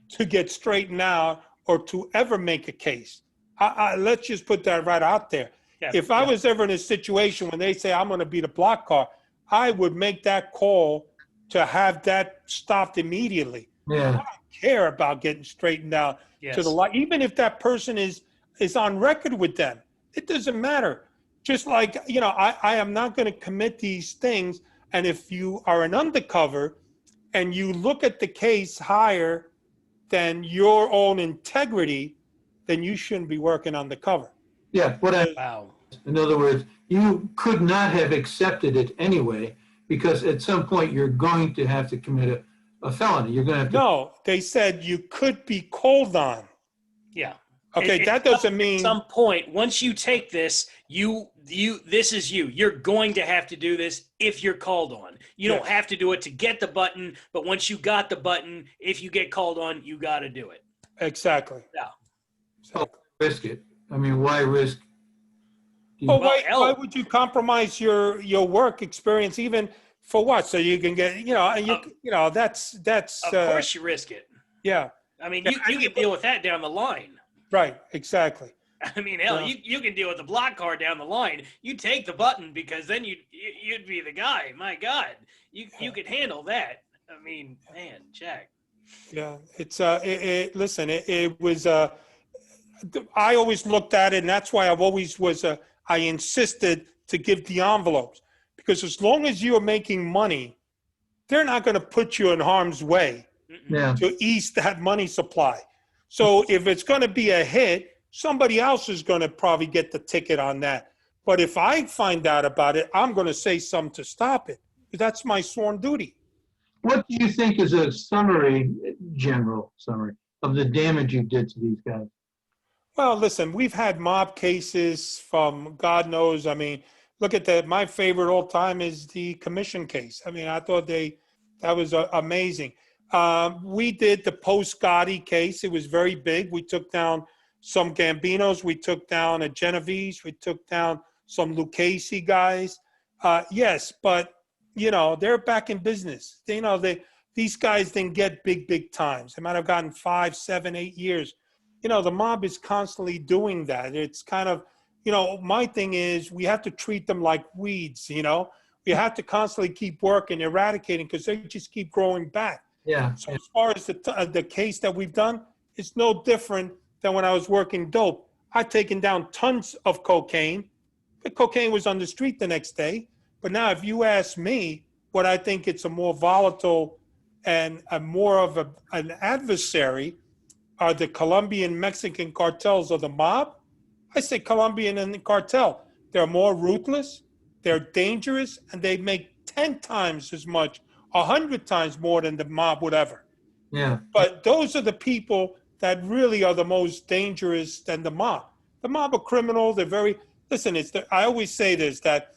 to get straightened out or to ever make a case. Let's just put that right out there. Yeah, if I was ever in a situation when they say I'm going to beat a block car, I would make that call to have that stopped immediately. Yeah. I don't care about getting straightened out to the light. Even if that person is on record with them, it doesn't matter. Just like, I am not going to commit these things. And if you are an undercover and you look at the case higher than your own integrity, then you shouldn't be working undercover. Yeah. Wow. In other words, you could not have accepted it anyway, because at some point you're going to have to commit a felony. You're going to have to. No, they said you could be called on. Yeah. Okay, that doesn't mean. At some point, once you take this, this is you. You're going to have to do this if you're called on. You don't have to do it to get the button, but once you got the button, if you get called on, you got to do it. Exactly. Yeah. Exactly. Risk it. I mean, why risk? Well, why would you compromise your work experience even for what? So you can get, that's. Of course you risk it. Yeah. I mean, you can deal with that down the line. Right, exactly. I mean, hell, you can deal with the block car down the line. You take the button because then you'd be the guy. My God, you could handle that. I mean, man, Jack. Yeah, it's listen, it was I always looked at it, and that's why I've always I insisted to give the envelopes, because as long as you're making money, they're not going to put you in harm's way to ease that money supply. So if it's going to be a hit, somebody else is going to probably get the ticket on that. But if I find out about it, I'm going to say something to stop it. That's my sworn duty. What do you think is a general summary of the damage you did to these guys? Well, listen, we've had mob cases from God knows. I mean, look at that. My favorite all time is the commission case. I mean, I thought that was amazing. We did the post Gotti case. It was very big. We took down some Gambinos. We took down a Genovese. We took down some Lucchese guys. Yes, but they're back in business. These guys didn't get big times. They might have gotten 5, 7, 8 years. The mob is constantly doing that. It's kind of, my thing is we have to treat them like weeds. We have to constantly keep working, eradicating, because they just keep growing back. Yeah. So as far as the case that we've done, it's no different than when I was working dope. I've taken down tons of cocaine. The cocaine was on the street the next day. But now if you ask me what I think it's a more volatile and a more of an adversary are the Colombian Mexican cartels or the mob. I say Colombian and the cartel. They're more ruthless, they're dangerous, and they make 10 times as much, 100 times more than the mob would ever. Yeah. But those are the people that really are the most dangerous than the mob. The mob are criminal. They're very, listen, I always say this, that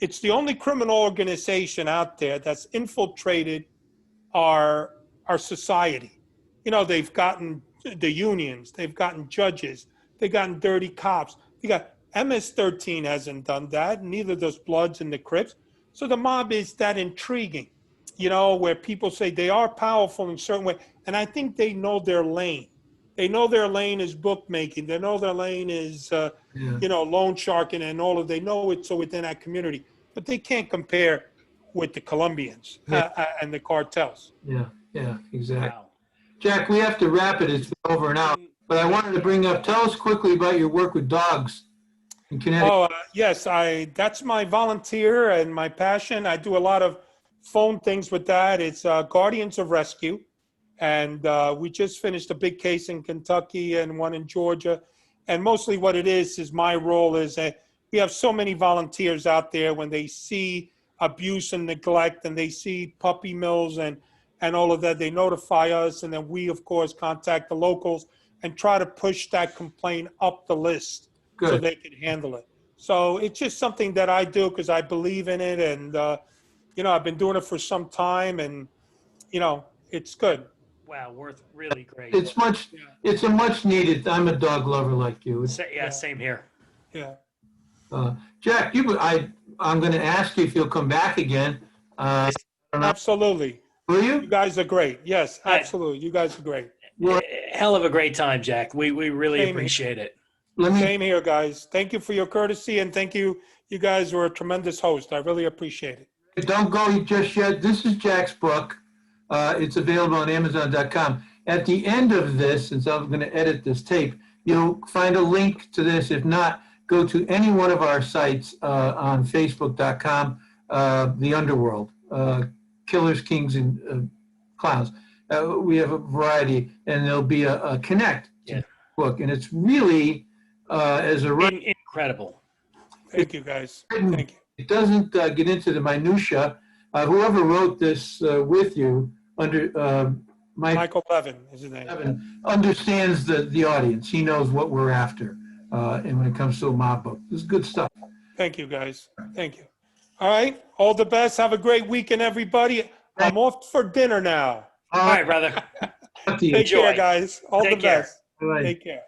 it's the only criminal organization out there that's infiltrated our society. They've gotten the unions, they've gotten judges, they've gotten dirty cops. They got MS-13 hasn't done that, neither does Bloods and the Crips. So the mob is that intriguing, where people say they are powerful in a certain way. And I think they know their lane. They know their lane is bookmaking. They know their lane is, loan sharking and all of. They know it so within that community, but they can't compare with the Colombians and the cartels. Yeah, exactly. Wow. Jack, we have to wrap it. It's been over an hour. But I wanted to bring up, tell us quickly about your work with dogs in Connecticut. Oh, yes, that's my volunteer and my passion. I do a lot of phone things with that. It's Guardians of Rescue. And we just finished a big case in Kentucky and one in Georgia. And mostly what it is my role is we have so many volunteers out there when they see abuse and neglect and they see puppy mills and all of that, they notify us. And then we, of course, contact the locals and try to push that complaint up the list so they can handle it. So it's just something that I do because I believe in it. And, I've been doing it for some time and, it's good. Wow, really great. It's a much needed. I'm a dog lover like you. Same here. Yeah. Jack, I'm going to ask you if you'll come back again. Absolutely. Will you? You guys are great. Yes, absolutely. You guys are great. Hell of a great time, Jack. We really appreciate it. Same here, guys. Thank you for your courtesy, and thank you. You guys were a tremendous host. I really appreciate it. Don't go just yet. This is Jack's book. It's available on Amazon.com. At the end of this, since I'm going to edit this tape, you'll find a link to this. If not, go to any one of our sites on Facebook.com, The Underworld, Killers, Kings, and Clowns. We have a variety, and there'll be a connect to the book. And it's really, as a writer, incredible. Thank you, guys. Thank you. It doesn't get into the minutia. Whoever wrote this with you, Michael Levin is his name. Levin, understands the audience. He knows what we're after. And when it comes to a mob book, this is good stuff. Thank you, guys. Thank you. All right. All the best. Have a great weekend, everybody. I'm off for dinner now. All right, brother. Take care, guys. All the best. Bye. Take care.